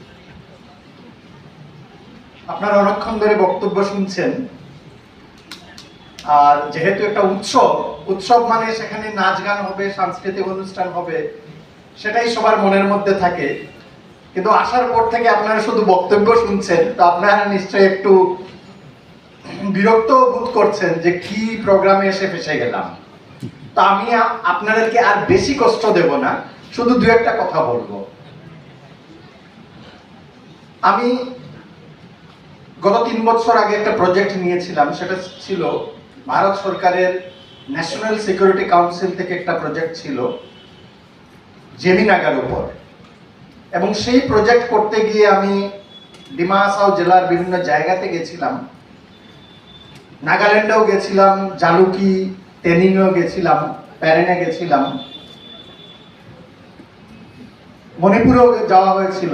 আপনারা অনেকক্ষণ ধরে বক্তব্য শুনছেন, আর যেহেতু একটা উৎসব মানে সেখানে নাচ গান হবে, সাংস্কৃতিক অনুষ্ঠান হবে, সেটাই সবার মনের মধ্যে থাকে। কিন্তু আসার পর থেকে আপনারা শুধু বক্তব্য শুনছেন, তো আপনারা নিশ্চয়ই একটু বিরক্ত বোধ করছেন যে কি প্রোগ্রামে এসে ফেসে গেলাম। তো আমি আপনাদেরকে আর বেশি কষ্ট দেব না, শুধু দু একটা কথা বলবো। আমি গত 3 বছর আগে একটা প্রজেক্ট নিয়েছিলাম, সেটা ছিল ভারত সরকারের ন্যাশনাল সিকিউরিটি কাউন্সিল থেকে একটা প্রজেক্ট ছিল জেমি নাগার উপর। এবং সেই প্রজেক্ট করতে গিয়ে আমি ডিমা হাসাও জেলার বিভিন্ন জায়গাতে গেছিলাম, নাগাল্যান্ডেও গেছিলাম, জালুকি তেনিংও গেছিলাম, প্যারেনে গেছিলাম, মণিপুরেও যাওয়া হয়েছিল,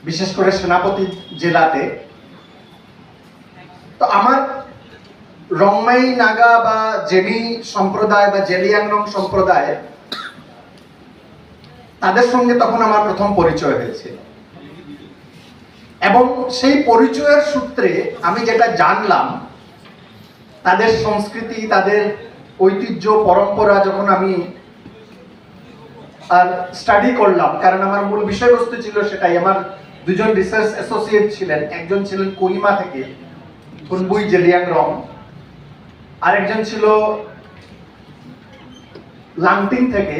বিশেষ করে সেনাপতি জেলাতে। তো আমার রংমাই নাগা বা জেমি সম্প্রদায় বা জেলিয়াংরং সম্প্রদায়, তাদের সঙ্গে তখন আমার প্রথম পরিচয় হয়েছে এবং সেই পরিচয়ের সূত্রে আমি যেটা জানলাম, তাদের সংস্কৃতি, তাদের ঐতিহ্য, পরম্পরা যখন আমি আর স্টাডি করলাম, কারণ আমার মূল বিষয়বস্তু ছিল সেটাই। আমার দুজন রিসার্চ অ্যাসোসিয়েট ছিলেন, একজন ছিলেন কোহিমা থেকে কুনবুই জেলিয়াংরং, আরেকজন ছিল লাংটিং থেকে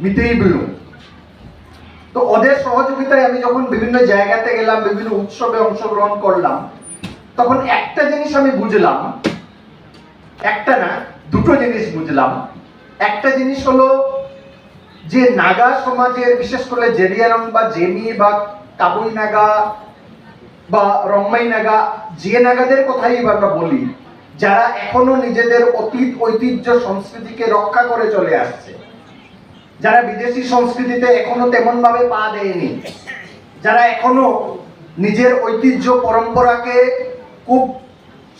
মিতেই বিলু। তো ওদের সহযোগিতায় আমি যখন বিভিন্ন জায়গাতে গেলাম, বিভিন্ন উৎসবে অংশগ্রহণ করলাম, তখন একটা জিনিস আমি বুঝলাম, একটা না দুটো জিনিস বুঝলাম। একটা জিনিস হলো যে নাগা সমাজের, বিশেষ করে জেলিয়াংরং বা জেমি বা কাবুই নাগা বা রংমাই নাগা, যে নাগাদের কথাই আমরা বলি, যারা এখনো নিজেদের অতীত ঐতিহ্য সংস্কৃতিকে রক্ষা করে চলে আসছে, যারা বিদেশি সংস্কৃতিতে এখনো তেমন ভাবে পা দেয়নি, যারা এখনো নিজের ঐতিহ্য পরম্পরাকে খুব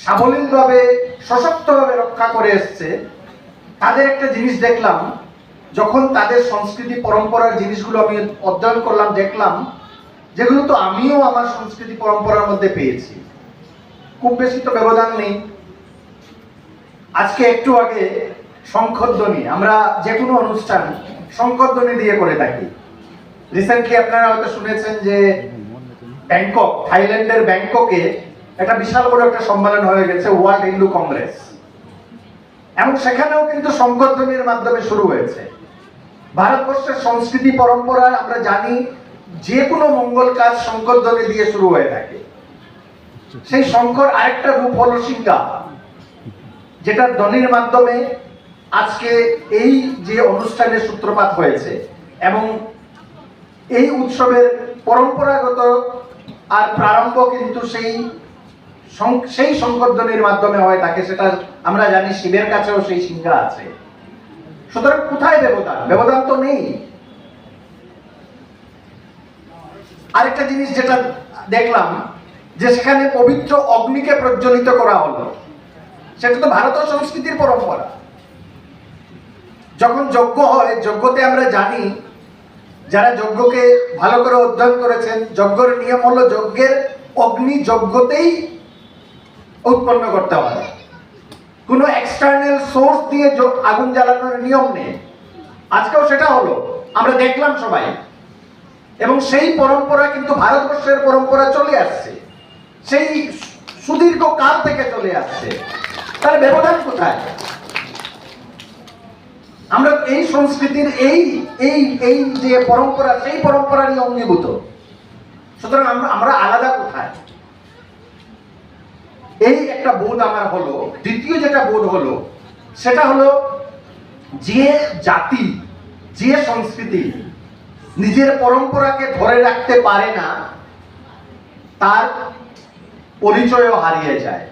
সাবলীলভাবে, সশক্তভাবে রক্ষা করে এসছে, তাদের একটা জিনিস দেখলাম, যখন তাদের সংস্কৃতি পরম্পরার জিনিসগুলো আমি অধ্যয়ন করলাম, দেখলাম যেগুলো তো আমিও আমার সংস্কৃতি পরম্পরার মধ্যে পেয়েছি। খুব বেশি তো ব্যবধান নেই। আজকে একটু আগে শঙ্খধ্বনি, আমরা যে কোনো অনুষ্ঠান শঙ্খধ্বনি দিয়ে করে থাকি। রিসেন্টলি আপনারা হয়তো শুনেছেন যে ব্যাংকক, থাইল্যান্ডের ব্যাংককে একটা বিশাল বড় একটা সম্মেলন হয়ে গেছে, ওয়ার্ল্ড হিন্দু কংগ্রেস, এবং সেখানেও কিন্তু শঙ্খধ্বনির মাধ্যমে শুরু হয়েছে। ভারতবর্ষের সংস্কৃতি পরম্পরা আমরা জানি, যে কোনো মঙ্গল কাজ শঙ্খধ্বনি দিয়ে শুরু হয়ে থাকে। সেই শঙ্খর আরেকটা রূপ হলো সিঙ্গা, যেটা ধ্বনির মাধ্যমে আজকে এই যে অনুষ্ঠানের সূত্রপাত হয়েছে, এবং এই উৎসবের পরম্পরাগত আর প্রারম্ভ কিন্তু সেই শঙ্খধ্বনির মাধ্যমে হয়ে থাকে। সেটা আমরা জানি, শিবের কাছেও সেই সিঙ্গা আছে। সুতরাং কোথায় ব্যবধান? ব্যবধান তো নেই। আরেকটা জিনিস যেটা দেখলাম, যে সেখানে পবিত্র অগ্নিকে প্রজ্বলিত করা হলো, সেটা তো ভারতীয় সংস্কৃতির পরম্পরা। যখন যজ্ঞ হয়, যজ্ঞতে আমরা জানি, যারা যজ্ঞকে ভালো করে অধ্যয়ন করেছেন, যজ্ঞের নিয়ম হলো যজ্ঞের অগ্নি যজ্ঞতেই উৎপন্ন করতে হয়। কোনো এক্সটার্নাল সোর্স দিয়ে আগুন জ্বালানোর নিয়ম নেই। আজকেও সেটা হলো, আমরা দেখলাম সবাই। এবং সেই পরম্পরা কিন্তু ভারতবর্ষের পরম্পরা চলে আসছে, সেই সুদীর্ঘ কাল থেকে চলে আসছে। তার ব্যবধান কোথায়? আমরা এই সংস্কৃতির এই যে পরম্পরা, সেই পরম্পরারই অঙ্গীভূত। সুতরাং আমরা আলাদা কোথায়? এই একটা বোধ আমার হলো। দ্বিতীয় যেটা বোধ হলো, সেটা হলো যে জাতি, যে সংস্কৃতি নিজের পরম্পরাকে ধরে রাখতে পারে না, তার পরিচয়ও হারিয়ে যায়,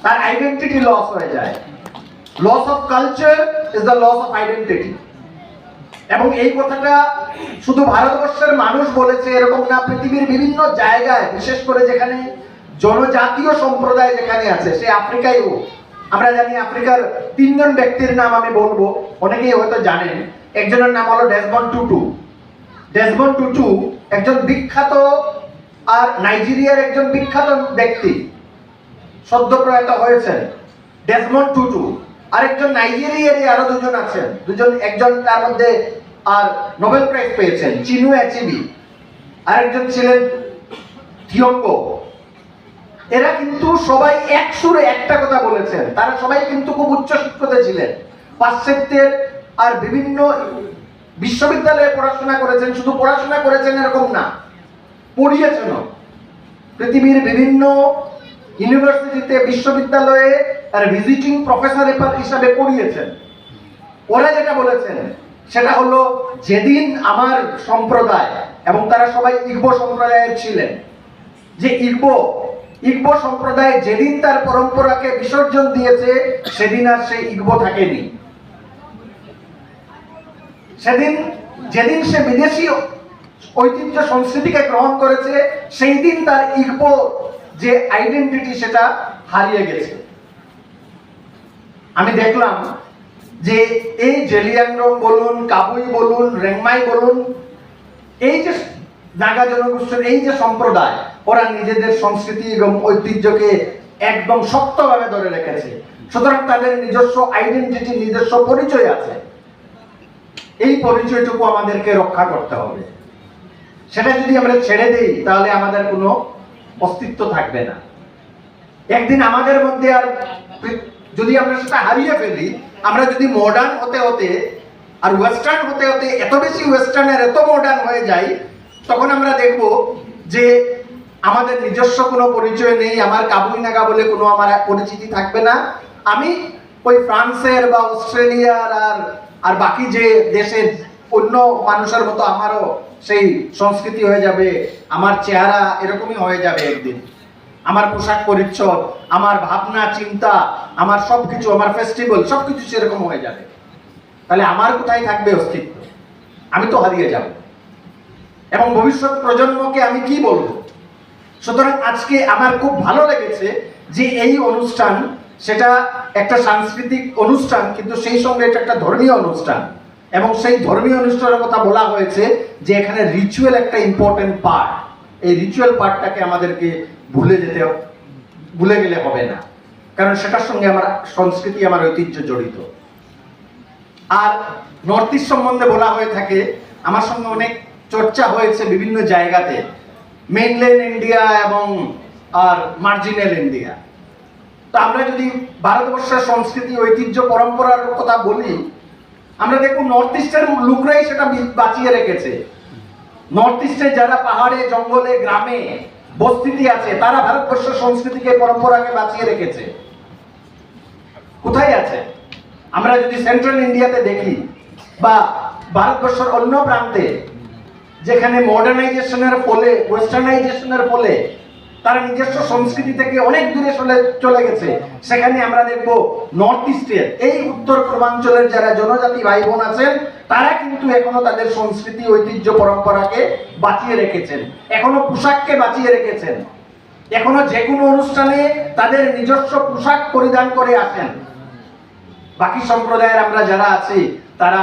তার আইডেন্টিটি লস হয়ে যায়। Loss of culture is the loss of identity. এবং এই কথাটা শুধু ভারতবর্ষের মানুষ বলেছে এরকম না, পৃথিবীর বিভিন্ন জায়গায়, বিশেষ করে যেখানে জনজাতীয় সম্প্রদায় যেখানে আছে, সে আফ্রিকায় হোক। আমরা জানি আফ্রিকার 3 জন ব্যক্তির নাম আমি বলবো, অনেকেই হয়তো জানেন। একজনের নাম হলো ডেসমন্ড টুটু। ডেসমন্ড টুটু একজন বিখ্যাত, আর নাইজেরিয়ার একজন বিখ্যাত ব্যক্তি, সদ্য প্রয়াত হয়েছেন ডেসমন্ড টুটু। আরেকজন নাইজেরিয়ারই আরো দুজন আছেন, একজন তার মধ্যে আর নোবেল প্রাইজ পেয়েছেন, চিনু অ্যাচিবি। আরেকজন ছিলেন থিওঙ্গো। এরা কিন্তু সবাই এক সুরে একটা কথা বলেছেন। তারা সবাই কিন্তু খুব উচ্চ শিক্ষিত ছিলেন, পাশ্চাত্যের আর বিভিন্ন বিশ্ববিদ্যালয়ে পড়াশোনা করেছেন। শুধু পড়াশোনা করেছেন এরকম না, পড়িয়েছেন। পৃথিবীর বিভিন্ন ইউনিভার্সিটিতে, বিশ্ববিদ্যালয়ে আর ভিজিটিং প্রফেসর হিসাবে পড়িয়েছেন। ওরা যেটা বলেছেন সেটা হলো, যেদিন আমার সম্প্রদায়, এবং তারা সবাই ইগবো সম্প্রদায়ের ছিলেন, যে ইগবো সম্প্রদায় যেদিন তার পরম্পরাকে বিসর্জন দিয়েছে, সেদিন আর সেই ইগবো থাকেনি। যেদিন সে বিদেশি ঐতিহ্য সংস্কৃতিকে গ্রহণ করেছে, সেই দিন তার ইগবো যে আইডেন্টিটি সেটা হারিয়ে গেছে। আমি দেখলাম যে এই জেলিয়াংরং বলুন, কাবুই বলুন, রেংমাই বলুন, এই যে নাগা জনগোষ্ঠীর এই যে সম্প্রদায়, ওরা নিজেদের সংস্কৃতি এবং ঐতিহ্যকে একদম শক্তভাবে ধরে রেখেছে। সুতরাং তাদের নিজস্ব আইডেন্টিটি, নিজস্ব পরিচয় আছে। এই পরিচয়টুকু আমাদেরকে রক্ষা করতে হবে। সেটা যদি আমরা ছেড়ে দেই তাহলে আমাদের কোনো অস্তিত্ব থাকবে না। একদিন আমাদের মধ্যে আর যদি আমরা সেটা হারিয়ে ফেলি, আমরা যদি মডার্ন হতে হতে আর ওয়েস্টার্ন হতে হতে এত বেশি ওয়েস্টার্ন আর এত মডার্ন হয়ে যাই, তখন আমরা দেখব যে আমাদের নিজস্ব কোনো পরিচয় নেই, আমার কাবুই নাগা বলে কোনো আমার পরিচিতি থাকবে না। আমি ওই ফ্রান্সের বা অস্ট্রেলিয়ার আর বাকি যে দেশের অন্য মানুষের মতো আমারও সেই সংস্কৃতি হয়ে যাবে, আমার চেহারা এরকমই হয়ে যাবে একদিন, আমার পোশাক পরিচ্ছদ, আমার ভাবনা চিন্তা, আমার সবকিছু, আমার ফেস্টিভ্যাল সবকিছু সেরকম হয়ে যাবে। তাহলে আমার কোথায় থাকবে অস্তিত্ব? আমি তো হারিয়ে যাব, এবং ভবিষ্যৎ প্রজন্মকে আমি কি বলবো? সুতরাং আজকে আমার খুব ভালো লেগেছে যে এই অনুষ্ঠান, সেটা একটা সাংস্কৃতিক অনুষ্ঠান, কিন্তু সেই সঙ্গে এটা একটা ধর্মীয় অনুষ্ঠান, এবং সেই ধর্মীয় অনুষ্ঠানের কথা বলা হয়েছে যে এখানে রিচুয়াল একটা ইম্পর্টেন্ট পার্ট। এই রিচুয়াল পার্টটাকে আমাদেরকে ভুলে গেলে হবে না, কারণ সেটার সঙ্গে আমার সংস্কৃতি, আমার ঐতিহ্য জড়িত। আর নর্থ ইস্ট সম্বন্ধে বলা হয়ে থাকে, আমার সঙ্গে অনেক চর্চা হয়েছে বিভিন্ন জায়গাতে, মেইনল্যান্ড ইন্ডিয়া এবং আর মার্জিনাল ইন্ডিয়া। তো আমরা যদি ভারতবর্ষের সংস্কৃতি, ঐতিহ্য, পরম্পরার কথা বলি, আমরা দেখব নর্থ ইস্টের লোকরাই সেটা বাঁচিয়ে রেখেছে। নর্থ ইস্টে যারা পাহাড়ে, জঙ্গলে, গ্রামে বস্তিতে আছে, তারা ভারতবর্ষের সংস্কৃতিকে, পরম্পরাকে বাঁচিয়ে রেখেছে। কোথায় আছে? আমরা যদি সেন্ট্রাল ইন্ডিয়াতে দেখি বা ভারতবর্ষের অন্য প্রান্তে, যেখানে মডার্নাইজেশনের ফলে, ওয়েস্টার্নাইজেশনের ফলে তারা নিজস্ব সংস্কৃতি থেকে অনেক দূরে চলে গেছে, সেখানে আমরা দেখব নর্থ ইস্টের এই উত্তর পূর্বাঞ্চলের যারা জনজাতি ভাই বোন আছেন, তারা কিন্তু এখনো তাদের সংস্কৃতি, ঐতিহ্য, পরম্পরাকে বাঁচিয়ে রেখেছেন, এখনো পোশাককে বাঁচিয়ে রেখেছেন, এখনো যে কোনো অনুষ্ঠানে তাদের নিজস্ব পোশাক পরিধান করে আসেন। বাকি সম্প্রদায়ের আমরা যারা আছি, তারা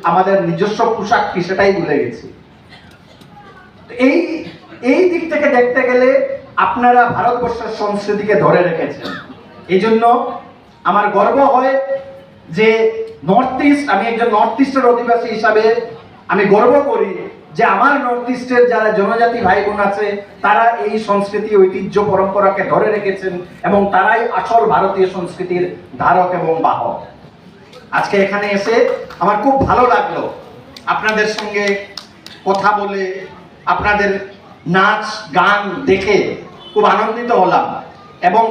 আমাদের নিজস্ব পোশাক কি সেটাই ভুলে গেছি। এই দিক থেকে দেখতে গেলে আপনারা ভারতবর্ষের সংস্কৃতিকে ধরে রেখেছেন। এই জন্য আমার গর্ব হয় যে নর্থ ইস্ট, আমি একজন নর্থ ইস্টের অধিবাসী হিসাবে আমি গর্ব করি যে আমার নর্থ ইস্টের যারা জনজাতি ভাই বোন আছে, তারা এই সংস্কৃতি, ঐতিহ্য, পরম্পরাকে ধরে রেখেছেন, এবং তারাই আসল ভারতীয় সংস্কৃতির ধারক এবং বাহক। আজকে এখানে এসে আমার খুব ভালো লাগলো, আপনাদের সঙ্গে কথা বলে, আপনাদের নাচ গান দেখে খুব আনন্দিত হলাম, এবং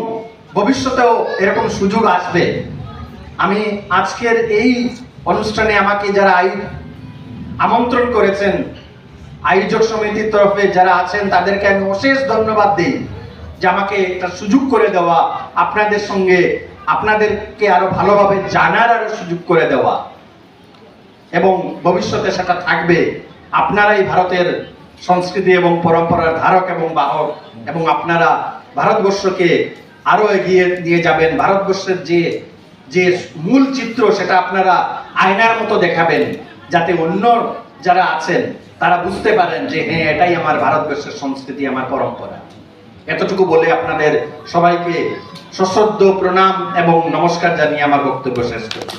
ভবিষ্যতেও এরকম সুযোগ আসবে। আমি আজকের এই অনুষ্ঠানে আমাকে যারা আমন্ত্রণ করেছেন, আয়োজক সমিতির তরফে যারা আছেন, তাদেরকে আমি অশেষ ধন্যবাদ দিই যে আমাকে একটা সুযোগ করে দেওয়া, আপনাদের সঙ্গে আপনাদেরকে আরো ভালোভাবে জানার আরো সুযোগ করে দেওয়া, এবং ভবিষ্যতে সেটা থাকবে। আপনারাই ভারতের সংস্কৃতি এবং পরম্পরার ধারক এবং বাহক, এবং আপনারা ভারতবর্ষকে আরো এগিয়ে নিয়ে যাবেন। ভারতবর্ষের যে মূল চিত্র, সেটা আপনারা আয়নার মতো দেখাবেন, যাতে অন্য যারা আছেন তারা বুঝতে পারেন যে হ্যাঁ, এটাই আমার ভারতবর্ষের সংস্কৃতি, আমার পরম্পরা। এতটুকু বলে আপনাদের সবাইকে সশ্রদ্ধ প্রণাম এবং নমস্কার জানিয়ে আমার বক্তব্য শেষ করছি।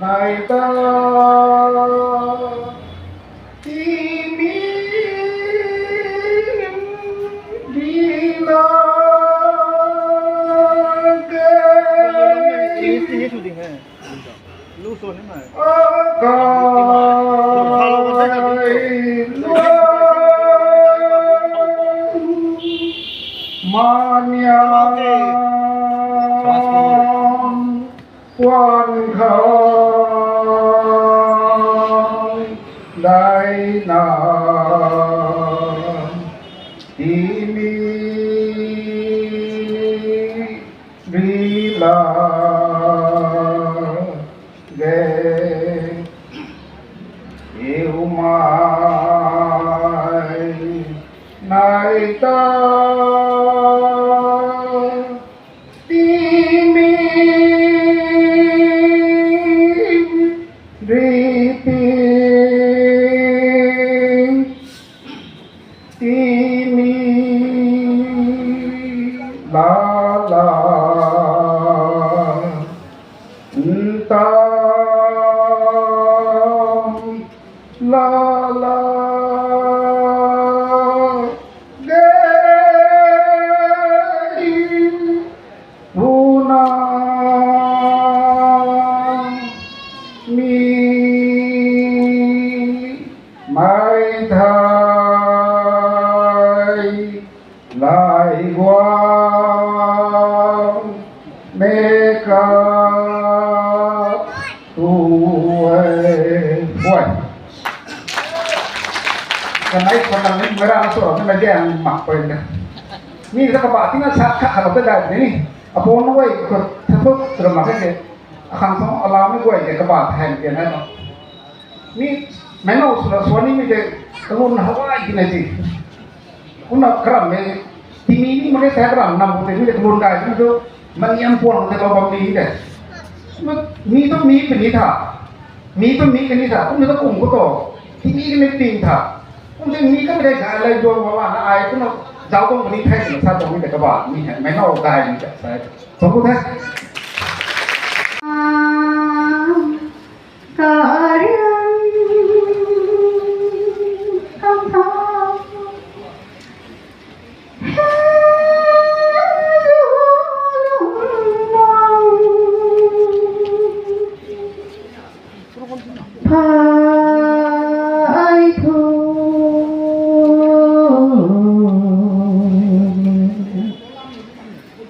này ta tìm đi la quan khởi đại nam tìm đi la ghê yêu mai này ta tìm đi tìm la la ta la la mai thay lại quang mê ca tu quay cái này còn đang lên mới ra số nó là mặc quên đấy ni các bạn tinggal sát khắc vào cái đại này à bốn nó quay thật thật rồi mà cái khang xong alarm nó quay các bạn thành cái này nó ni mana suami ni dia kalau nak hawa gini sih, kuna keram ni, timi ni mereka saya keram, nam putih ni dia keluar gai itu, maniam puan kita bawa ni deh, mi tu mi penita, kuna tu kum kotor, timi ni pin tha, kuna mi kan mereka gai lagi jual bawa nak air, kuna jauh tu penita ni satu ni dekat bawah, ni mana gai ni saya, sambut hai.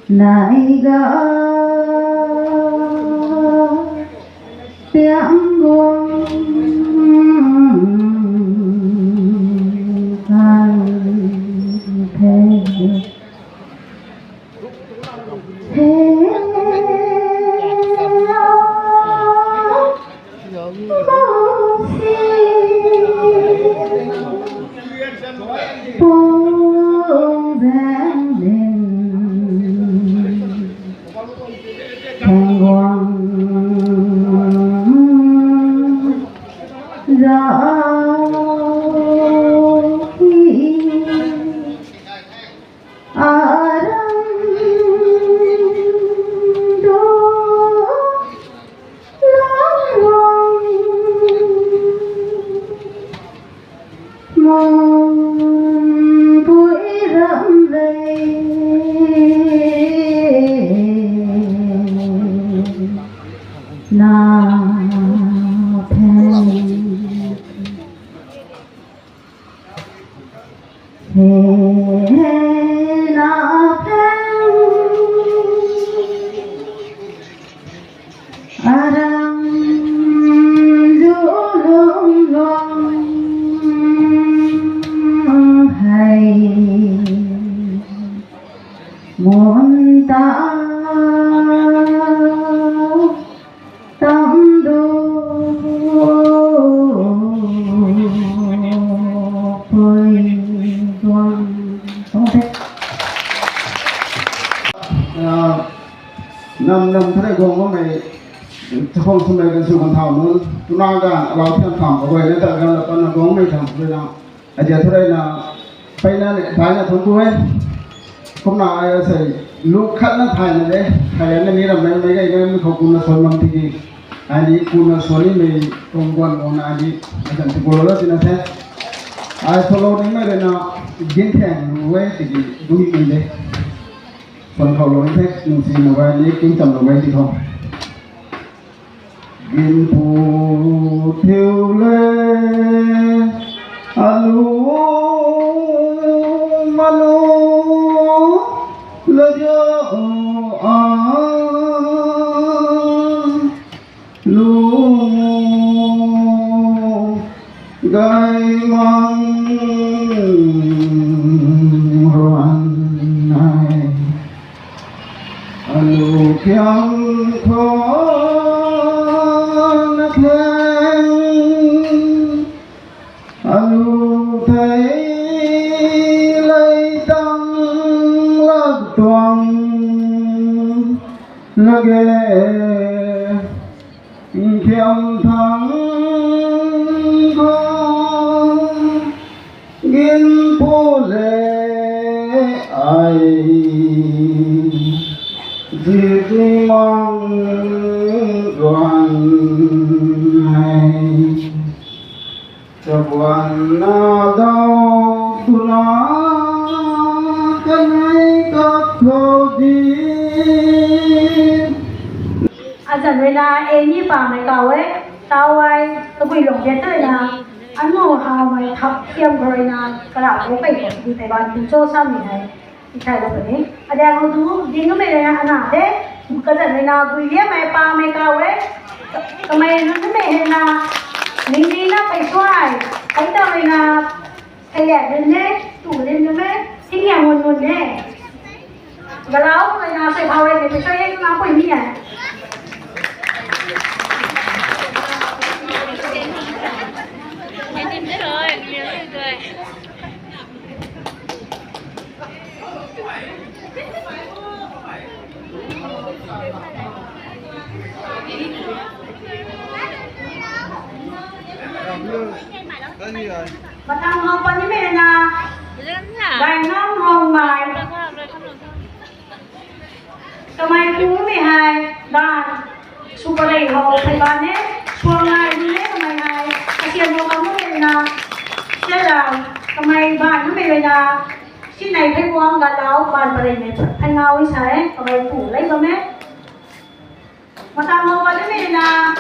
Nai ga tiếng buông than thế Thanh quang rao khi aram do lang wang mong tuổi rậm về na pen na pen aram zulum long hay muốn ta tâm đô phơi quang không thế năm thế gồm có mày không xung đột sự hoàn thảo nữa chúng ta cả vào thiên phẩm của vậy nên tại là con gốm mày thẳng bây giờ ở giờ thế đây là phải là thái là thốn cuối không nào ai sẽ lúc khát nó thái này đấy thái này làm mấy cái mình không cùng là son mắm thì Ani kuna soli me tongwan on ani asan tibolo tinase ai solo ni me na ginteng we tigi dui inde son kholo ni tek nu si mobile ni king tam no we ti thong gin pu thiu le alu malu lo yo a lu gai mang roan nai alu kyang kho na khen alu thấy lấy tăng lạc toàn lage thiam thắng con gin po le ai diệt mang đoàn này cho buồn na đau tu na cái này các khâu đi dần với là em như bà mày cầu ấy tao ai tao bị lỏng chết tới là anh ngồi hào mày thắp tiêm rồi là cái nào cũng phải có đi phải bàn cho sao mình này thì thay là vậy anh đang ngồi tú dính cái mày này anh nào thế cái dần với là quỳ hết mày bà mày cầu ấy cái mày nó cái mày là mình đi nó phải xoay anh tao với là thầy đẹp lên đấy tủ lên cho mấy kinh nghiệm nguồn nguồn đấy cái đó là phải vào đây để phải xoay cái nó quỳ như này Em tìm thấy rồi, nhớ rồi. Mà thằng Hồng vẫn như mẹ là đành năm Hồng bài cái máy cú mẹ hai đàn super đầy hồ thầy bạn ấy chuông này đi đấy cái máy hai cái tiền nó có mẹ là thế là cái máy bạn nó mẹ là xin này thấy quang gạt áo bạn vào đây mẹ anh ngao ấy sao ấy cái máy phủ lấy cái mẹ mà thằng Hồng vẫn như mẹ là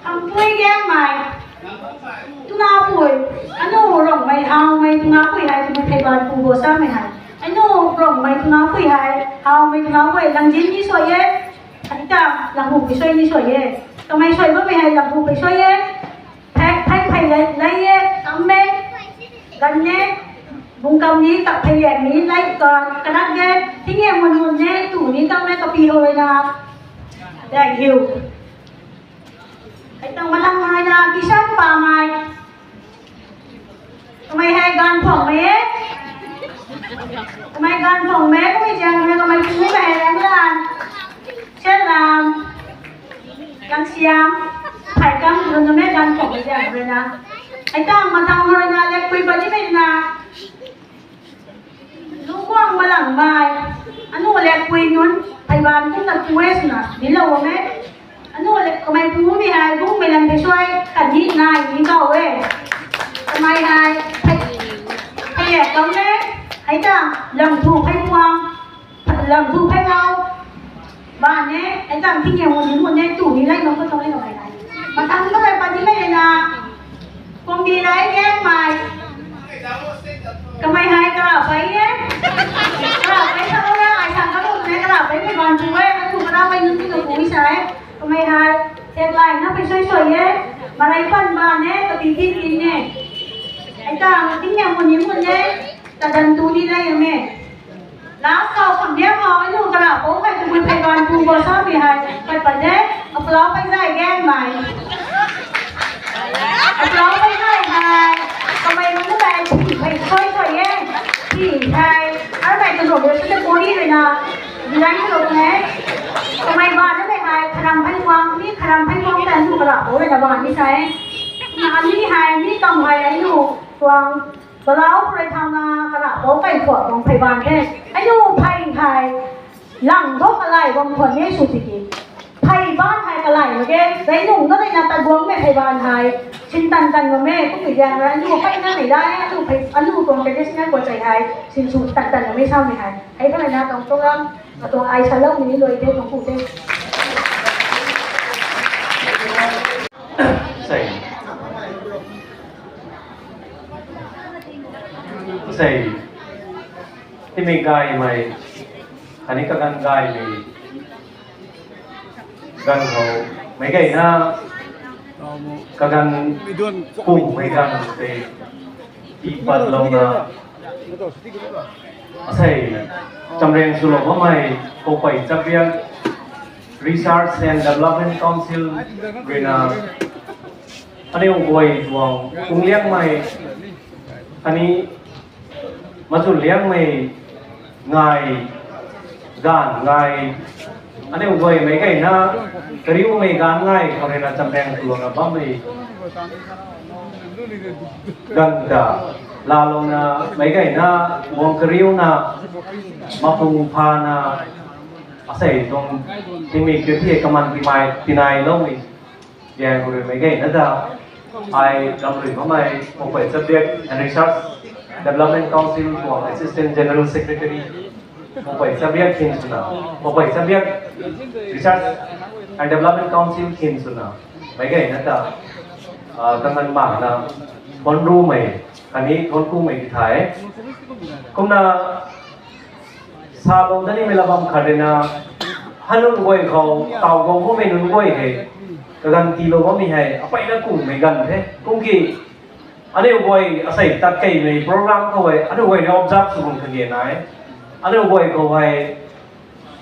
thằng quê ghen mày tôi nào tuổi anh nô rộng mày hao mày tôi nào quỷ hay tôi thầy bạn phụ sao mày hay anh nô rộng mày tôi nào quỷ hay hao mày tôi nào quỷ làm gì như soi ấy anh ta làm phụ bị soi như soi ấy tao mày soi với mày hay làm phụ bị soi ấy thay phải lấy ấy cắm mê gần nhé vùng cầm ní tập thầy đẹp ní lấy cái đắt ghê thế nghe nguồn nhé tủ ní tao mày copy hồi là để anh hiểu itong malangay na kisang pamay kamay hay gan phong mé kamay gan phong mé có cái chàng này kamay cũng mẹ làm lan chết làm gan xiam phải cam rồi nó mẹ gan phong cái chàng này na itong matang rồi na lek quy ba đi na luwang malangay ano lek quy nun ay ban cũng là quest na dilaw mẹ ano kung may pumi hay kung may lang besoy kadi na hindi ka eh kung may hay hay kung may hay ta làm thu hay quang làm thu hay ngao bạn nhé hay ta kinh nghiệm một những này chủ đi lấy nó có trong đây là mày này mà thằng có phải bạn đi lấy là cùng đi lấy ghét mày kung may hay ka là phải nhé ka là phải sao đó ai sang cái lúc này ka là phải mày còn chú ấy cái chú ka phải những cái đồ cùi sai kamay hai xem lại nó phải xoay xoay ấy mà lấy phần bàn ấy tập đi tin nè anh ta tính nhà một những nhé ta đần tú đi đây rồi mẹ lá sau phần đéo họ ấy luôn cả là bố phải tụi mình phải đoàn cùng vào sao bị hai phải phần đấy ông lão phải dạy ghen mày ông lão phải dạy mày kamay nó lại phải xoay xoay ấy thì hai anh này từ rồi sẽ cố đi rồi nè đi đánh được thế kamay bạn nó hai khám phanh quang đi khám phanh quangแต่ดูกระโดดเลยบ้านนี่ใช่งานนี้หายนี่ต้องหายไอ้หนูกวางแล้วไปทำงานกระโดดไปขวดของไผ่บ้านแค่ไอ้หนูไผ่ไผ่ หลังทกอะไรบางคนนี่สุดที่กินไทยบ้านไทยอะไรโอเคไอ้หนุ่มก็ได้นาตาดวงแม่ไทยบ้านไทยชินตันกับแม่ก็คืออย่างไรอันนี้ไปนั่งไหนได้อันนี้ตรงเป็นที่นั่งกว่าใจไทยชินชูตันกับไม่เช่าไม่ไทยไอ้ก็เลยนะตรงนั้นตัวไอชาเล่านี้เลยเด็กของผู้เด็กใส่ที่มีกายไหมอันนี้ก็กันกายมีกันเขาไม่ไกลนะก็กันกุ้งไม่กันเตะอีปัดลงนะใส่จำเรียงสุรว่าไม่โคไปจับเรียง Research and Development Council เรียนอันนี้องค์กรดวงกุ้งเลี้ยงไม่อันนี้มาจุดเลี้ยงไม่ง่ายด้านง่ายอันนี้องค์กรไม่ไกลนะกระดิ่งไม่การง่ายเขาเรียนจำแรงตัวนะบ้างไม่กันดาลาลงนะไม่ไกลนะวงกระดิ่งนะมาพุงพานะอาศัยตรงที่มีเกี่ยวกับกำมันที่ไม่ที่นายลงอีกอย่างหรือไม่ไกลนะจ๊ะไอ้ลำหรือว่าไม่ผมเป็น Subject and Research Development Council ของ Assistant General Secretary ผมเป็น Subject ทีมสุนัขผมเป็น Subject Research and Development Council ทีมสุนัขไม่ไกลนะจ๊ะกำลังมากนะคนรู้ไหมอันนี้คนกู้ไม่ถ่ายก็น่าซาลงท่านี้ไม่ระบำขัดเลยนะฮันนุ่งไว้เขาเต่าเขาไม่นุ่งไว้เหรอกันตีโลก็ไม่ให้ไปนั่งกุ้งไม่กันเหรอกุ้งกี่อันนี้ไว้อาศัยตัดไก่ในโปรแกรมเขาไว้อันนี้ไว้ใน observe สุขุมขยี้ไหนอันนี้ไว้เขาไว้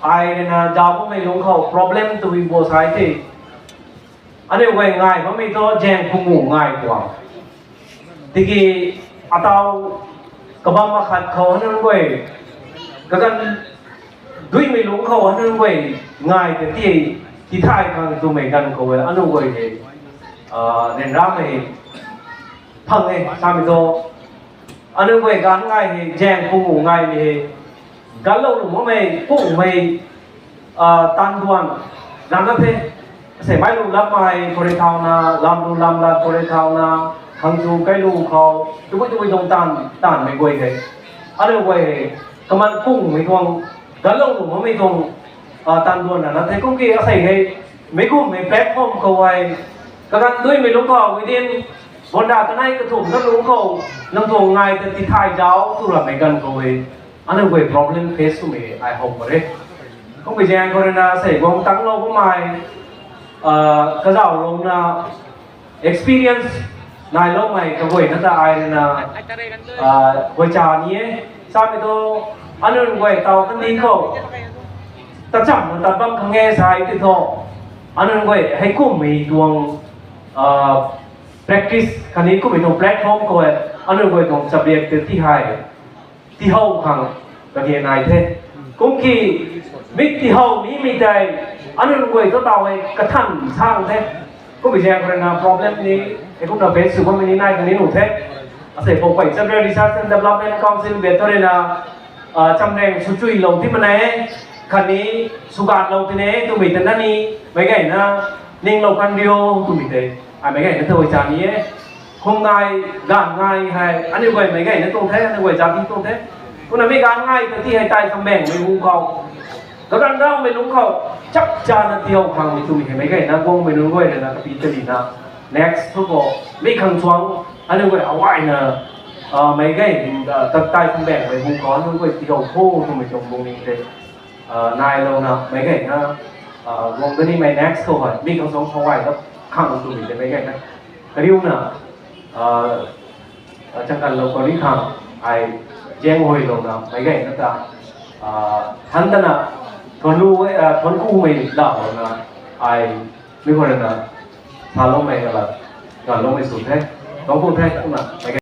ไอ้เนี่ยจ้าก็ไม่รู้เขา problem ตัวอีโบสายที่อันนี้ไว้ง่ายเพราะไม่ต้องแจ้งผู้งูง่ายกว่าทีกี้อาตาวกระบังมาขัดเขาอันนั้นไว้ก็กันด้วยไม่รู้เขาอันนั้นไว้ง่ายแต่ที่ท้ายทางตัวไม่กันเขาไว้อันนั้นไว้เนี่ยเรียนรับไม่พังเลยสามีโตอันนั้นไว้การง่ายเนี่ยแจ้งผู้งูง่ายเนี่ยการเล่าหนุ่มว่าไม่ผู้ไม่ตันดวนรังก็เพ่เสียไม่รู้รับไม่คนเท่านาลำรู้ลำละคนเท่านาทางจูใกล้ลูกเขาทุกคนตรงตันไม่กลัวเลยอันนั้นไว้ก็มันกุ้งไม่ทวงการเล่าหนุ่มว่าไม่ทวงตันดวนนะแต่กุ้งกี่อาศัยให้ไม่กุ้งไม่แปลกห้องเขาไว้ก็กันด้วยไม่รู้เขาวิธีบนดาตะไนกระถุมก็รู้เขานั่งทวงง่ายแต่ที่ท้ายเจ้าตัวละไม่กันเขาไว้อันนั้นไว้ problem face to me I hope เลยก็ไปแจ้งคนนะใส่วงตั้งเราก็ไม่ก็จะเอาลงนะ experience นายลงไม่ก็ไว้นั่นจะไอ้นะไว้จานี้ทราบไหมตัวอันนั้นไว้เตาคันนี้เขาตัดจับตัดบังคังเงยสายติดท่ออันนั้นไว้ให้กุ้งมีดวงpractice คันนี้กุ้งมีดวง platform เขาไว้อันนั้นไว้ดวง subject ที่ให้ที่เขาขังก็เรียนนายเท่กุ้งขี่มิตรที่เขานี้มีใจอันนั้นไว้ตัวเตาไว้กระทั่งช่างเท่ก็ไปแจ้งคนนะ problem นี้ไอ้พวกเราเป็นสุขภาพไม่ได้คันนี้หนูเท่อาศัยผมไปจับเรื่อง research and development council เบียดเท่านั้นนะจำแรงสุดจุยลงที่มันไหนคันนี้สุการลงที่ไหนตัวมีแต่นั่นนี่ไม่ไงนะนิ่งลงกันเดียวตัวมีแต่ไม่ไงนะเธอจานี้คงง่ายการง่ายให้อันนี้ไว้ไม่ไงนะตรงแท้อันนี้ไว้จาที่ตรงแท้คนนั้นไม่การง่ายแต่ที่ให้ตายคำแบ่งไม่รู้เขาแล้วกันเราไม่รู้เขาจับจานเดียวพังตัวมีไม่ไงนะวงไม่รู้ด้วยนะกับปีเตอร์นะ next ทุกคนไม่ขังช่วงอันนี้ไว้เอาไว้นะไม่ไงตัดตายคำแบ่งไม่รู้เขาด้วยที่เราโค้งตัวไม่จงวงนี้เลยนายเรานะไม่ไงนะวงตัวนี้ไม่ next เขาহয়มีคำสองเขาไว้แล้วข้างตัวมีแต่ไม่ไงนะกระดิ่งนะจังกันเราคนนี้ข้างไอ้แจ้งหอยเรานะไม่ไงนะจ๊ะทันตนะทนรู้ไว้ทนกู้ไม่ด่าเรานะไอ้ไม่คนนะทานลงไม่กันละการลงไม่สุดแท้ต้องพูดแท้ขึ้นมาไม่ไง